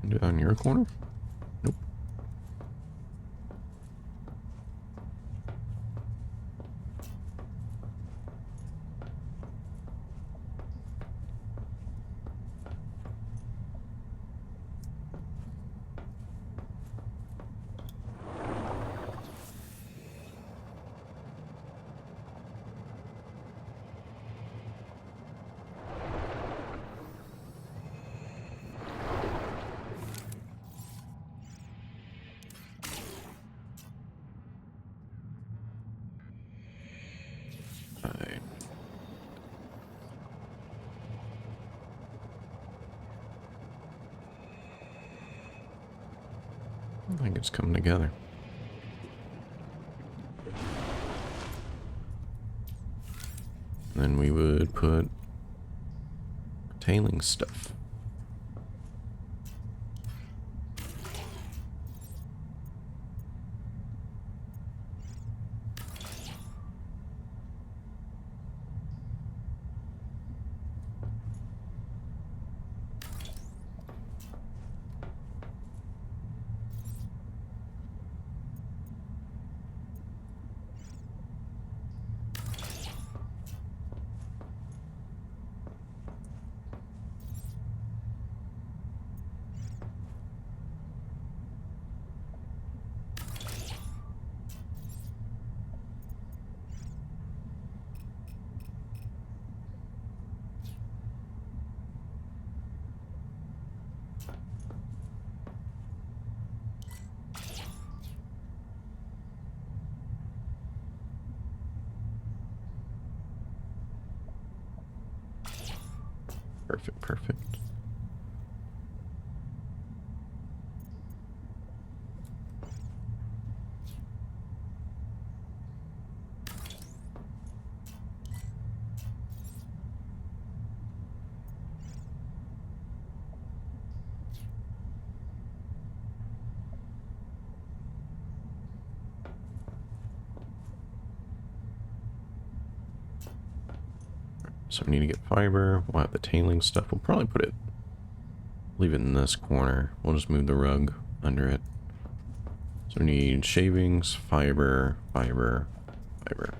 Speaker 1: Do it on your corner? Nope. Fine. I think it's coming together. Then we would put tailing stuff. Perfect, perfect. So we need to get fiber. We'll have the tailing stuff. We'll probably put it, leave it in this corner. We'll just move the rug under it. So we need shavings, fiber, fiber, fiber.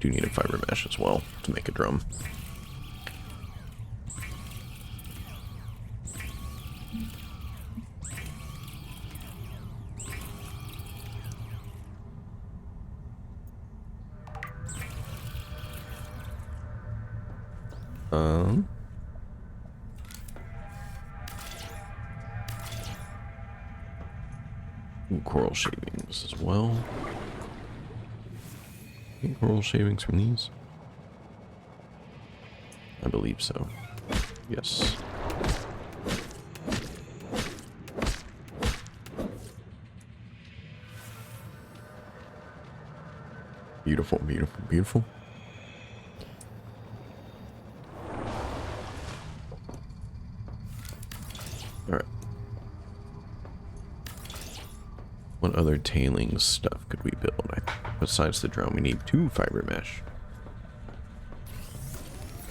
Speaker 1: do need a fiber mesh as well to make a drum. Coral shavings as well. Any coral shavings from these? I believe so. Yes. Beautiful, beautiful, beautiful. All right. What other tailings stuff could we build? Besides the drone, we need 2 fiber mesh.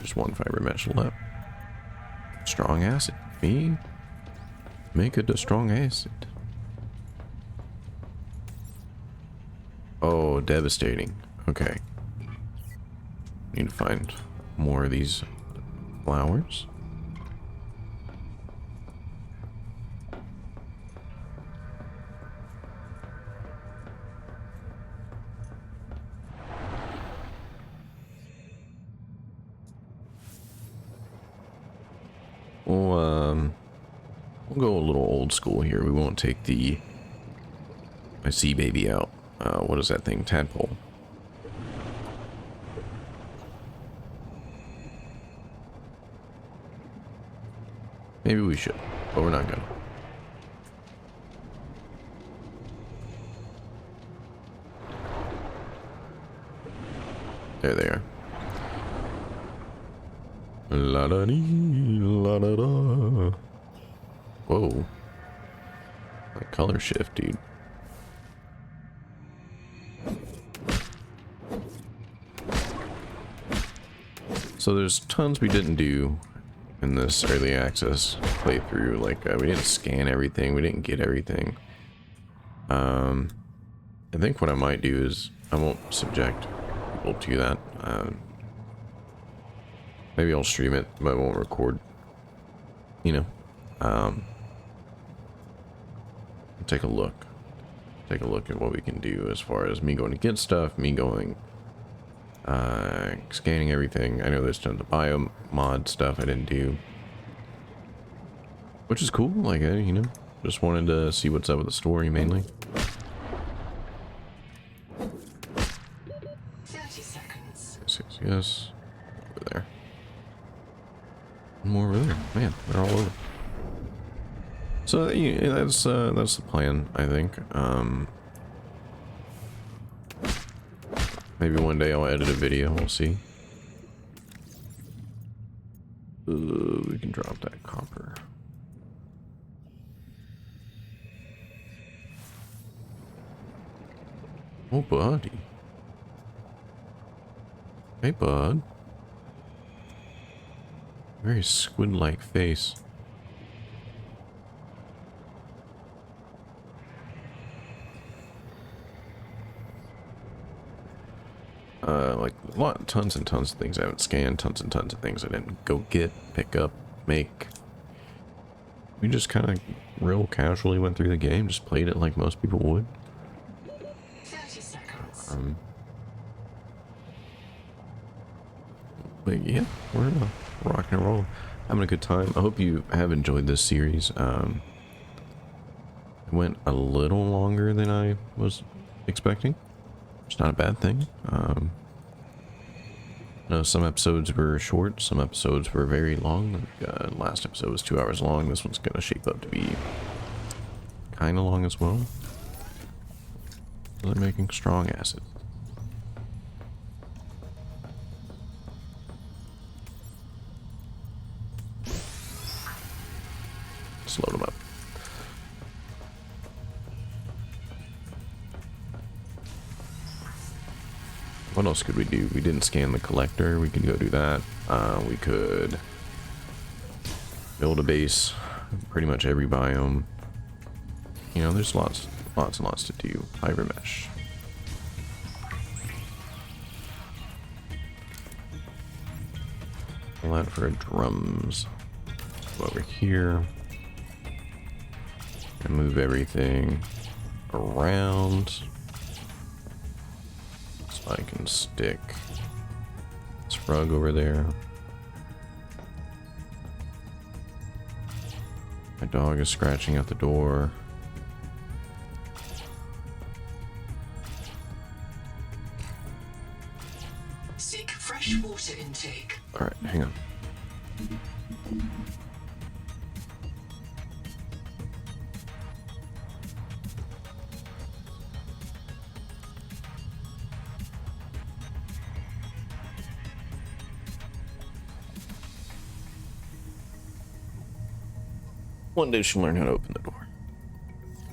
Speaker 1: Just 1 fiber mesh left. Strong acid. Me? Make it a strong acid. Oh, devastating. Okay. Need to find more of these flowers. We'll go a little old school here. We won't take my sea baby out. What is that thing? Tadpole. Maybe we should, but we're not gonna. There they are. La da dee, la da da. Whoa. That color shift, dude. So there's tons we didn't do in this early access playthrough. Like, we didn't scan everything, we didn't get everything. I think what I might do is I won't subject people to that. Maybe I'll stream it, but I won't record. You know. Take a look. Take a look at what we can do as far as me going to get stuff, me going scanning everything. I know there's tons of bio mod stuff I didn't do, which is cool. Like, you know, just wanted to see what's up with the story mainly.
Speaker 2: 30 seconds.
Speaker 1: Yes, yes, yes. Over there. More over there. Man, they're all over. So yeah, that's the plan, I think. Maybe one day I'll edit a video. We'll see. We can drop that copper. Oh, buddy. Hey, bud. Very squid-like face. Like tons and tons of things I haven't scanned, tons and tons of things I didn't go get, pick up, make. We just kind of real casually went through the game, just played it like most people would.
Speaker 2: 30 seconds.
Speaker 1: But yeah, we're rocking and rolling, having a good time. I hope you have enjoyed this series. It went a little longer than I was expecting. It's not a bad thing. I know some episodes were short, some episodes were very long. Last episode was 2 hours long. This one's gonna shape up to be kind of long as well. They're making strong acid. Let's load them up. What else could we do? We didn't scan the collector. We can go do that. We could build a base. Pretty much every biome. You know, there's lots and lots to do. Fiber mesh. Pull out for drums. Go over here. And move everything around. So I can stick this rug over there. My dog is scratching at the door.
Speaker 2: Seek fresh water intake.
Speaker 1: Alright, hang on. One day she'll learn how to open the door.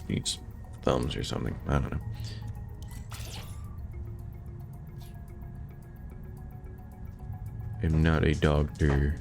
Speaker 1: Needs thumbs or something. I don't know. I'm not a doctor.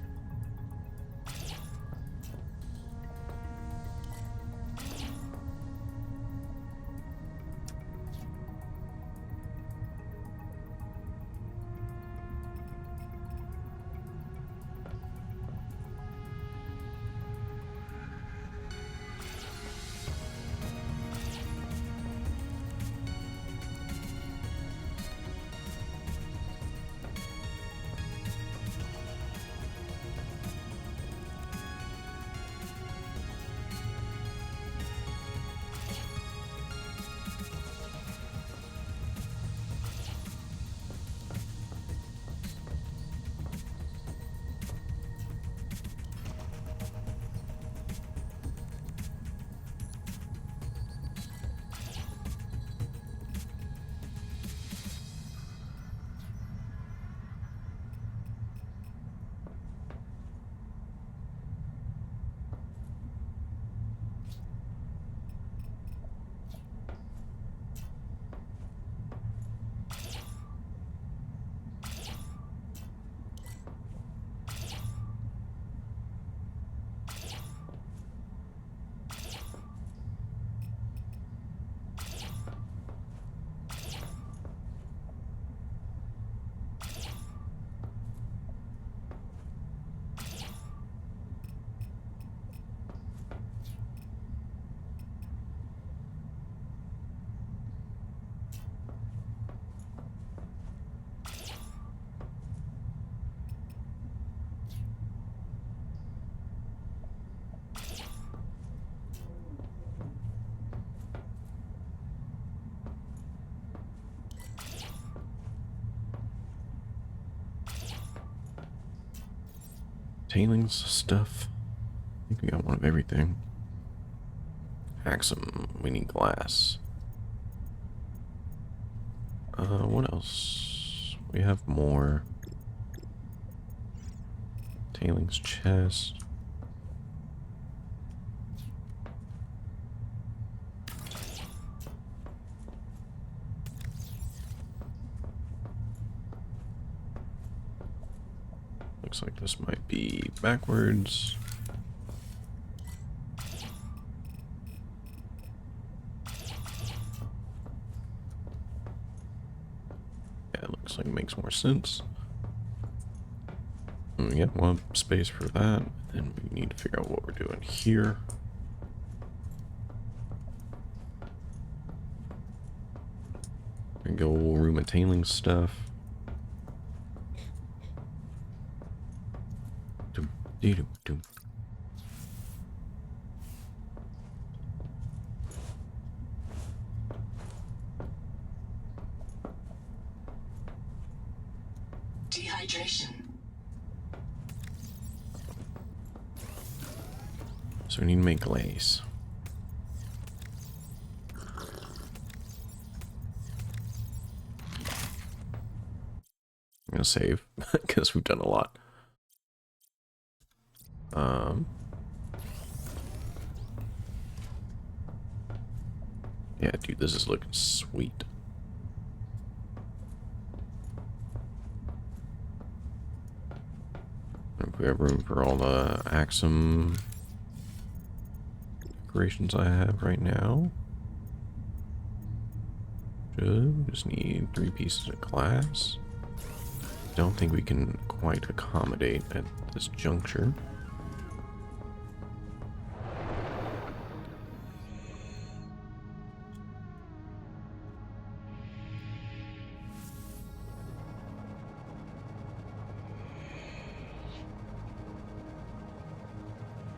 Speaker 1: Tailings stuff. I think we got one of everything. Axum. We need glass. What else? We have more. Tailings chest. Looks like this might be backwards. Yeah, it looks like it makes more sense. Yeah, we'll have space for that. Then we need to figure out what we're doing here. Go room of tailing stuff. Doom.
Speaker 2: Dehydration.
Speaker 1: So we need to make glaze. I'm gonna save because we've done a lot. Yeah, dude, this is looking sweet. We have room for all the Axum decorations I have right now. Just need 3 pieces of glass. don't think we can quite accommodate at this juncture.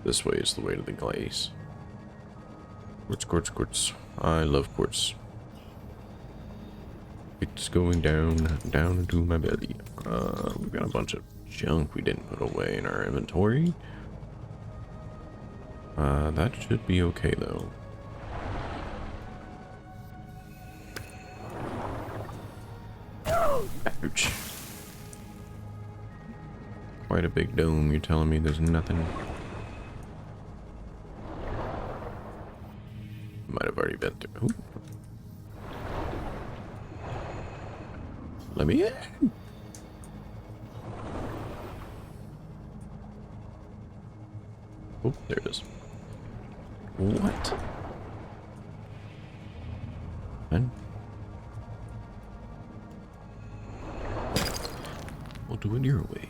Speaker 1: This way is the way to the glaze. Quartz, quartz, quartz. I love quartz. It's going down, down into my belly. We've got a bunch of junk we didn't put away in our inventory. That should be okay though. Ouch. Quite a big dome, you're telling me there's nothing? Might have already been through. Ooh. Let me in. Oh, there it is. What? Man. We'll do it your way.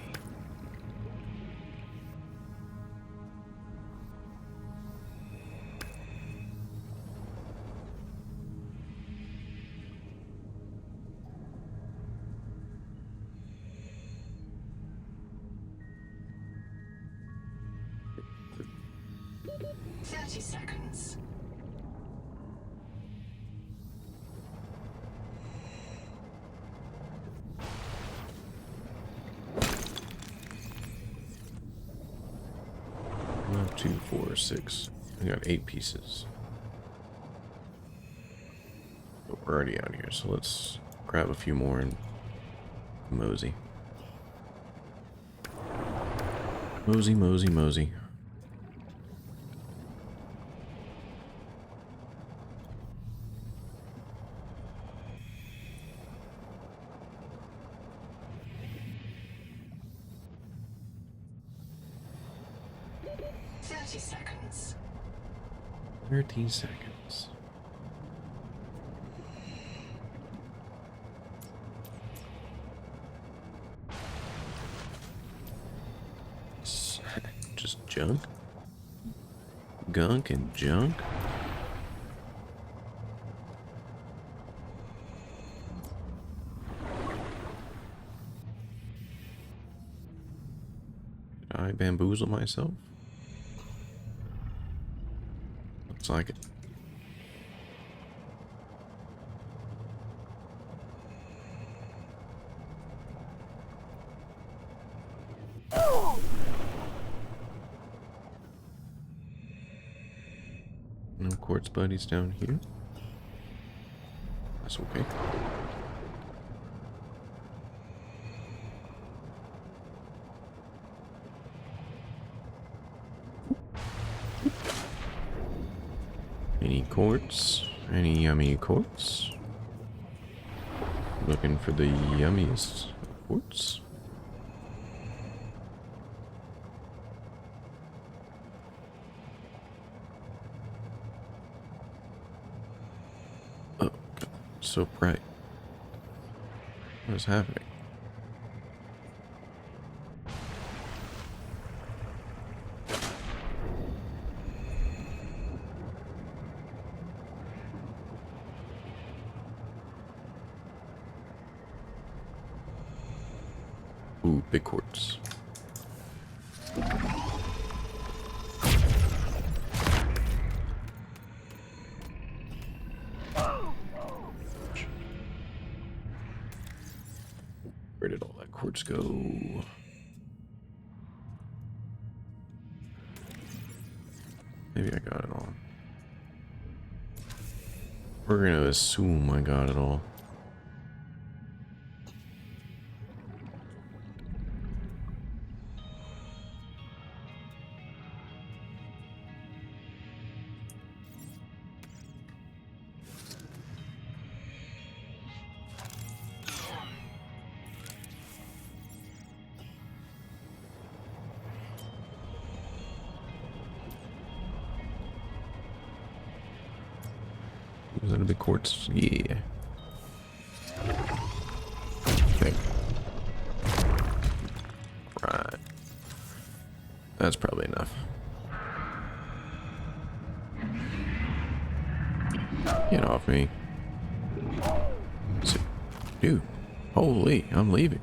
Speaker 2: Seconds.
Speaker 1: One, 2, 4, 6. I got 8 pieces. But we're already out here, so let's grab a few more and mosey. Mosey, mosey, mosey.
Speaker 2: Seconds.
Speaker 1: 13 seconds. Just junk? Gunk and junk? Did I bamboozle myself? Looks like it. No quartz buddies down here. That's okay. Any quartz? Any yummy quartz? Looking for the yummiest quartz. Oh, God, so bright. What is happening? Ooh, big quartz. Where did all that quartz go? Maybe I got it all. We're gonna assume I got it all. Was that a big quartz? Yeah. Okay. That's probably enough. Get off me. Dude, holy, I'm leaving.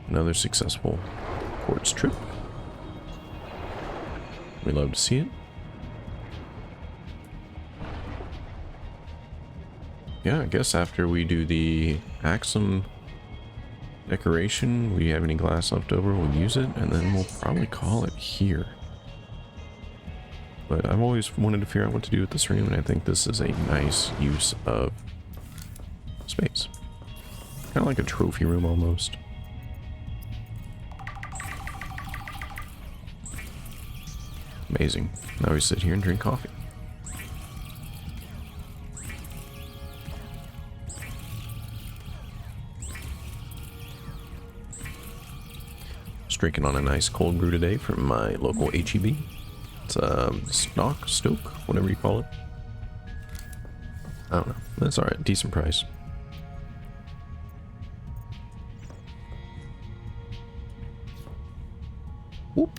Speaker 1: Another successful quartz trip. We love to see it. Yeah, I guess after we do the Axum decoration, we have any glass left over, we'll use it, and then we'll probably call it here. But I've always wanted to figure out what to do with this room, and I think this is a nice use of space. Kind of like a trophy room almost. Amazing. Now we sit here and drink coffee. Drinking on a nice cold brew today from my local HEB. It's stoke, whatever you call it. I don't know. That's alright. Decent price. Whoop.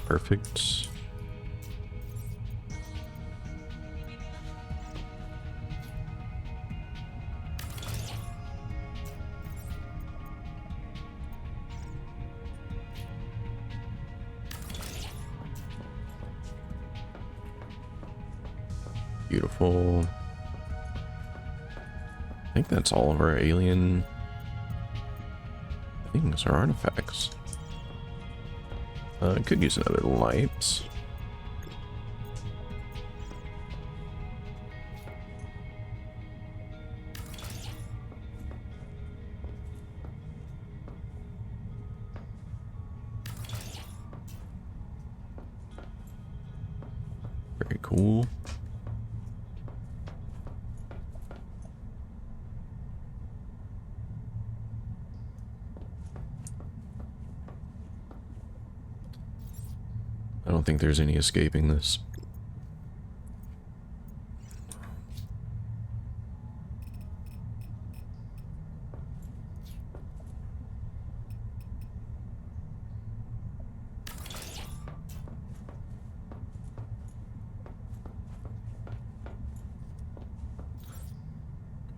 Speaker 1: Perfect. Beautiful. I think that's all of our alien things or artifacts. I could use another light. Very cool. I don't think there's any escaping this.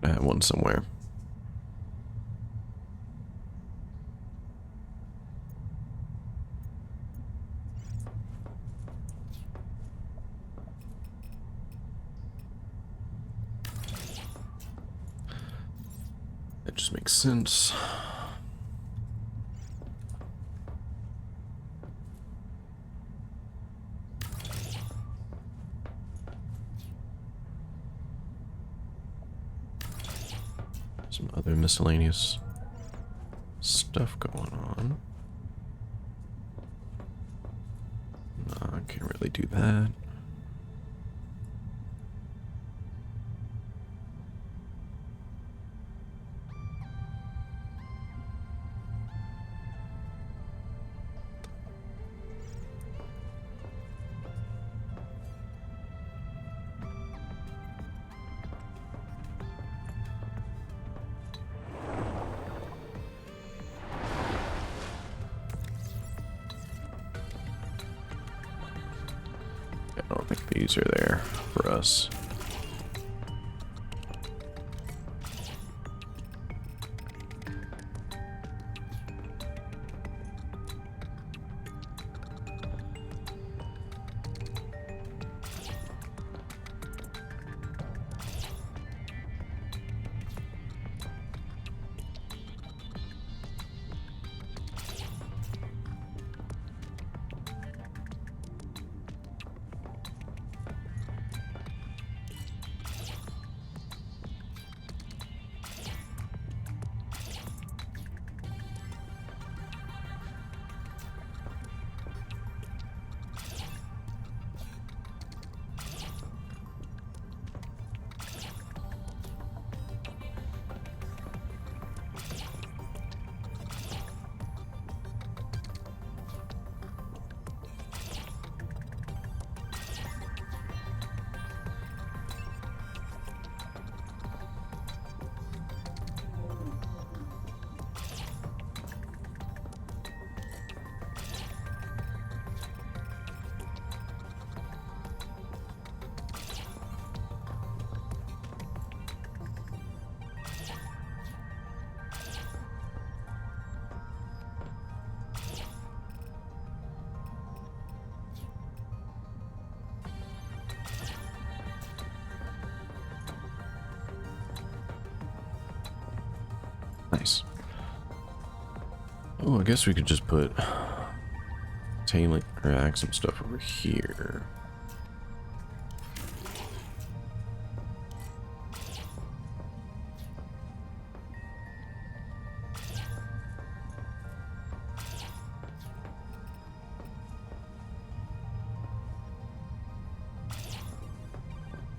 Speaker 1: I have one somewhere. That just makes sense. Some other miscellaneous stuff going on. No, I can't really do that. I don't think these are there for us. Oh, I guess we could just put tailing or Axum stuff over here.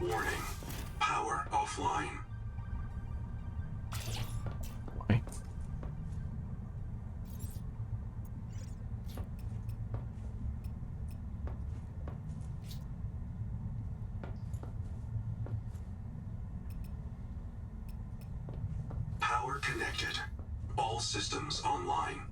Speaker 3: Warning. Power offline.
Speaker 1: Why?
Speaker 3: Power connected. All systems online.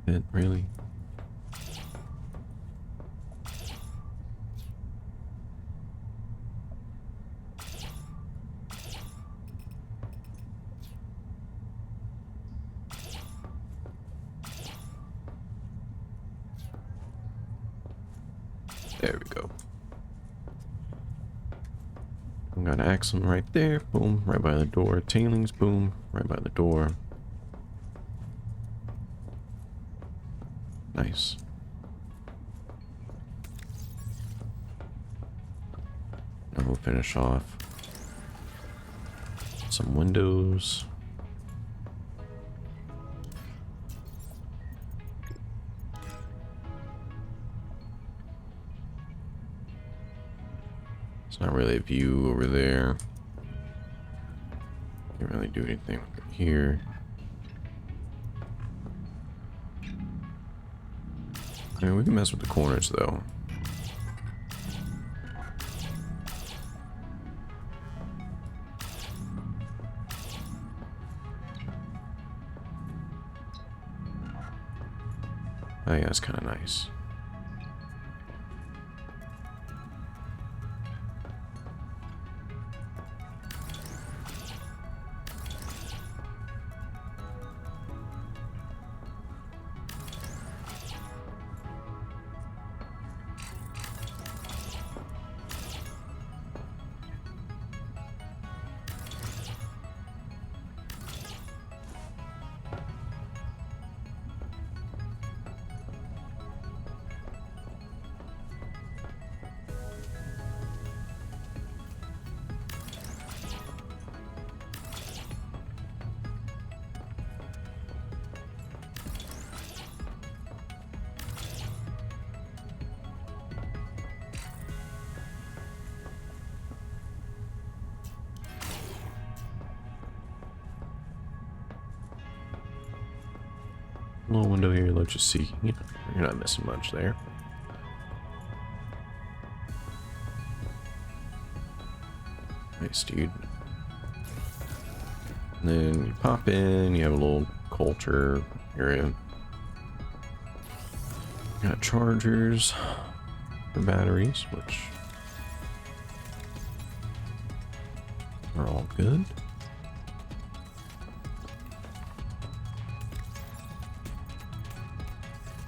Speaker 1: It really. There we go. I'm gonna Axum right there. Boom, right by the door. Tailings, boom, right by the door. Nice. Now we'll finish off some windows. It's not really a view over there. Can't really do anything over here. I mean, we can mess with the corners though. Oh yeah, it's kind of nice. Little window here, let's just see. You know, you're not missing much there. Nice, dude. And then you pop in, you have a little culture area. Got chargers for batteries, which are all good.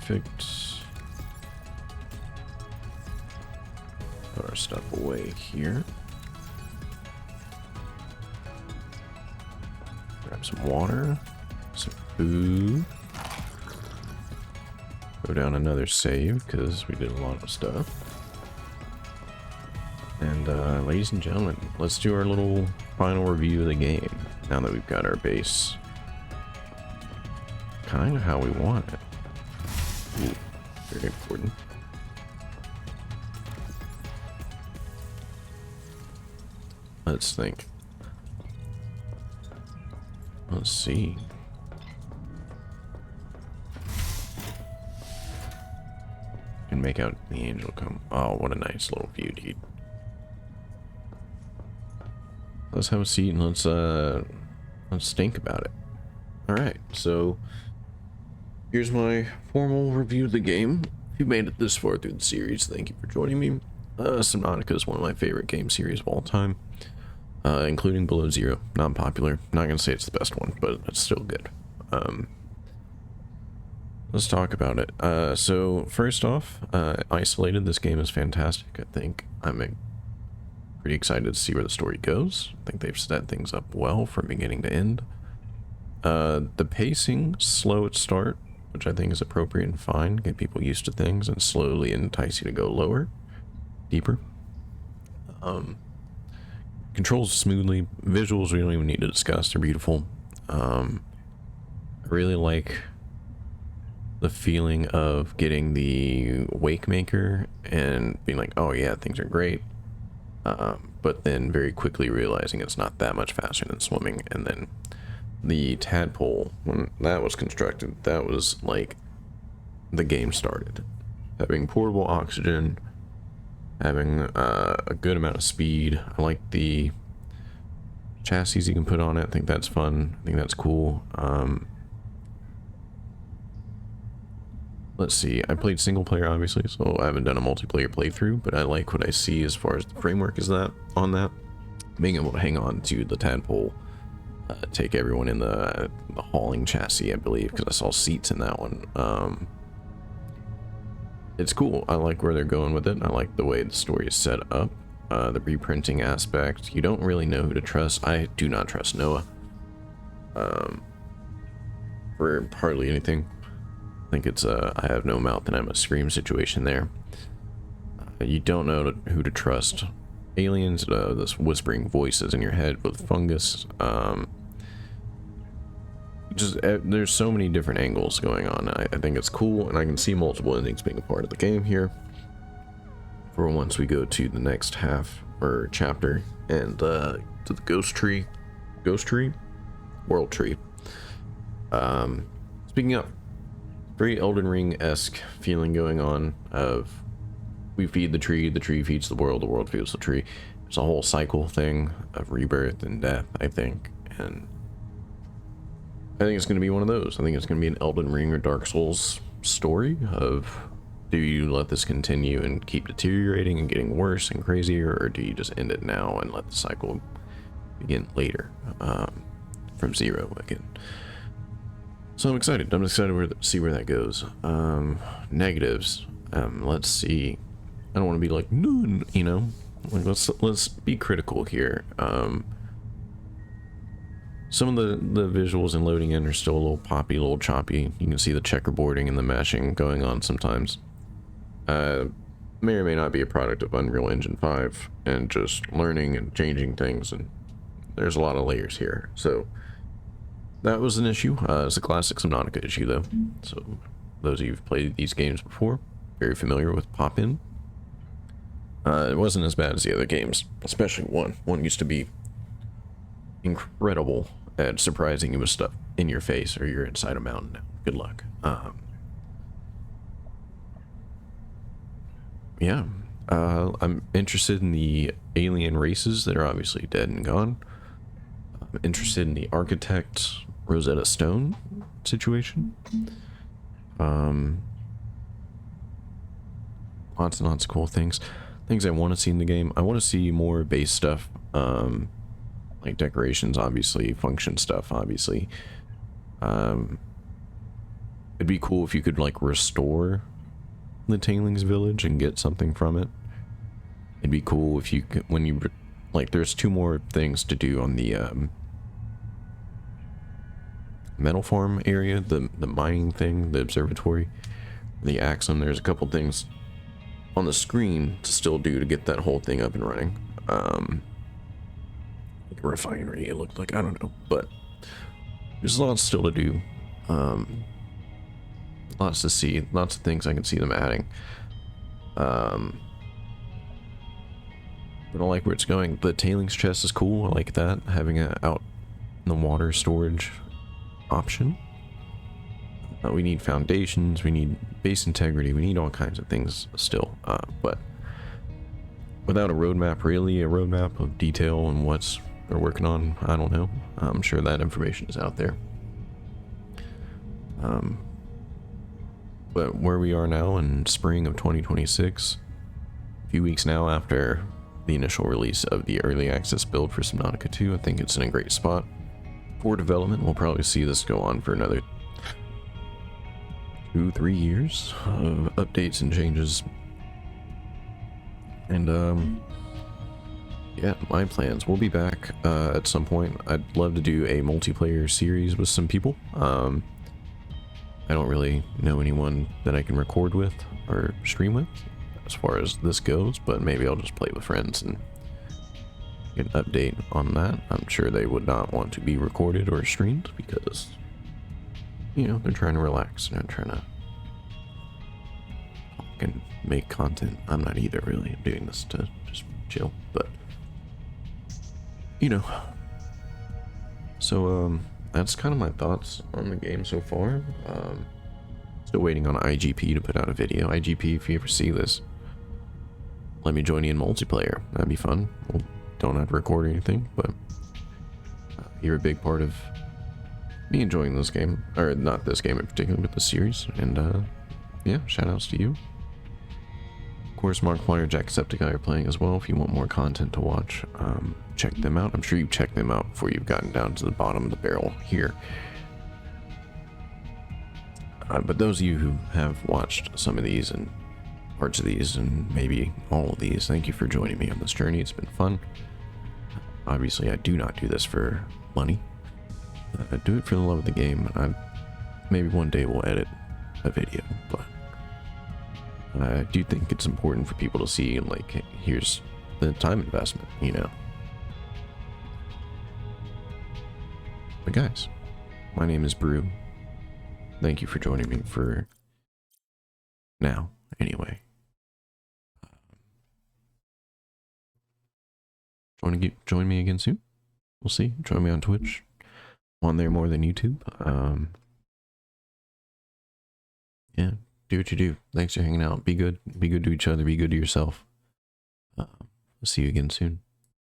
Speaker 1: Perfect. Put our stuff away here. Grab some water, some food. Go down another save because we did a lot of stuff. And ladies and gentlemen, let's do our little final review of the game now that we've got our base kind of how we want it. Ooh, very important. Let's think. Let's see. And make out the angel come. Oh, what a nice little view, dude. Let's have a seat and let's think about it. All right, so here's my formal review of the game. If you made it this far through the series, thank you for joining me. Subnautica is one of my favorite game series of all time, including Below Zero. Not popular. Not gonna say it's the best one, but it's still good. Let's talk about it. So first off, Isolated. This game is fantastic. I think I'm pretty excited to see where the story goes. I think they've set things up well from beginning to end. The pacing, slow at start, which I think is appropriate and fine. Get people used to things and slowly entice you to go lower, deeper. Controls smoothly. Visuals we don't even need to discuss. They're beautiful. I really like the feeling of getting the wake maker and being like, oh yeah, things are great. But then very quickly realizing it's not that much faster than swimming. And then the tadpole, when that was constructed, that was like the game started. Having portable oxygen, having a good amount of speed. I like the chassis you can put on it. I think that's fun. I think that's cool. Let's see, I played single player obviously, so I haven't done a multiplayer playthrough, but I like what I see as far as the framework is that on that. Being able to hang on to the tadpole, take everyone in the hauling chassis, I believe, because I saw seats in that one. It's cool. I like where they're going with it. I like the way the story is set up. The reprinting aspect, you don't really know who to trust. I do not trust Noah for hardly anything. I think it's I have no mouth and I'm a scream situation there. You don't know who to trust. Aliens, this whispering voices in your head with fungus. There's so many different angles going on. I think it's cool, and I can see multiple endings being a part of the game here. For once we go to the next half or chapter and to the ghost tree, world tree. Speaking of, very Elden Ring-esque feeling going on of we feed the tree feeds the world feeds the tree. It's a whole cycle thing of rebirth and death, I think, and I think it's going to be one of those. I think it's going to be an Elden Ring or Dark Souls story of, do you let this continue and keep deteriorating and getting worse and crazier, or do you just end it now and let the cycle begin later, from zero again? So I'm excited. I'm excited to see where that goes. Negatives. Let's see. I don't want to be like none, you know. Like let's be critical here. Some of the visuals and loading in are still a little poppy, a little choppy. You can see the checkerboarding and the mashing going on sometimes. May or may not be a product of Unreal Engine 5 and just learning and changing things, and there's a lot of layers here. So that was an issue. It's a classic Subnautica issue, though. So those of you who've played these games before, very familiar with pop-in. It wasn't as bad as the other games, especially one. One used to be incredible at surprising you with stuff in your face, or you're inside a mountain. Good luck. Yeah. I'm interested in the alien races that are obviously dead and gone. I'm interested in the architect Rosetta Stone situation. Lots and lots of cool things I want to see in the game. I want to see more base stuff, like decorations, obviously, function stuff, obviously. It'd be cool if you could like restore the Tailings Village and get something from it. It'd be cool if you could, when you like, there's 2 more things to do on the metal farm area, the mining thing, the observatory, the Axum. There's a couple things on the screen to still do to get that whole thing up and running. Like a refinery, it looked like, I don't know, but there's lots still to do. Lots to see, lots of things I can see them adding. I don't like where it's going. The tailings chest is cool. I like that. Having a out in the water storage option. We need foundations. We need base integrity. We need all kinds of things still. But without a roadmap, really, a roadmap of detail and what's they're working on, I don't know. I'm sure that information is out there. But where we are now in spring of 2026, a few weeks now after the initial release of the early access build for Subnautica 2, I think it's in a great spot for development. We'll probably see this go on for another 2-3 years of updates and changes. And yeah, my plans. We'll be back at some point. I'd love to do a multiplayer series with some people. I don't really know anyone that I can record with or stream with as far as this goes, but maybe I'll just play with friends and get an update on that. I'm sure they would not want to be recorded or streamed because, you know, they're trying to relax and they're trying to talk and make content. I'm not either, really. I'm doing this to just chill, but, you know. So, that's kind of my thoughts on the game so far. Still waiting on IGP to put out a video. IGP, if you ever see this, let me join you in multiplayer. That'd be fun. We'll, don't have to record anything, but you're a big part of me enjoying this game. Or not this game in particular, but the series. And yeah, shout outs to you. Of course, Markiplier, Jacksepticeye are playing as well. If you want more content to watch, check them out. I'm sure you've checked them out before you've gotten down to the bottom of the barrel here. But those of you who have watched some of these and parts of these and maybe all of these, thank you for joining me on this journey. It's been fun. Obviously, I do not do this for money. I do it for the love of the game. Maybe one day we'll edit a video, but I do think it's important for people to see, like, here's the time investment, you know. But guys, my name is Brew. Thank you for joining me for now, anyway. Join me again soon? We'll see. Join me on Twitch. I'm on there more than YouTube. Yeah, do what you do. Thanks for hanging out. Be good. Be good to each other. Be good to yourself. See you again soon.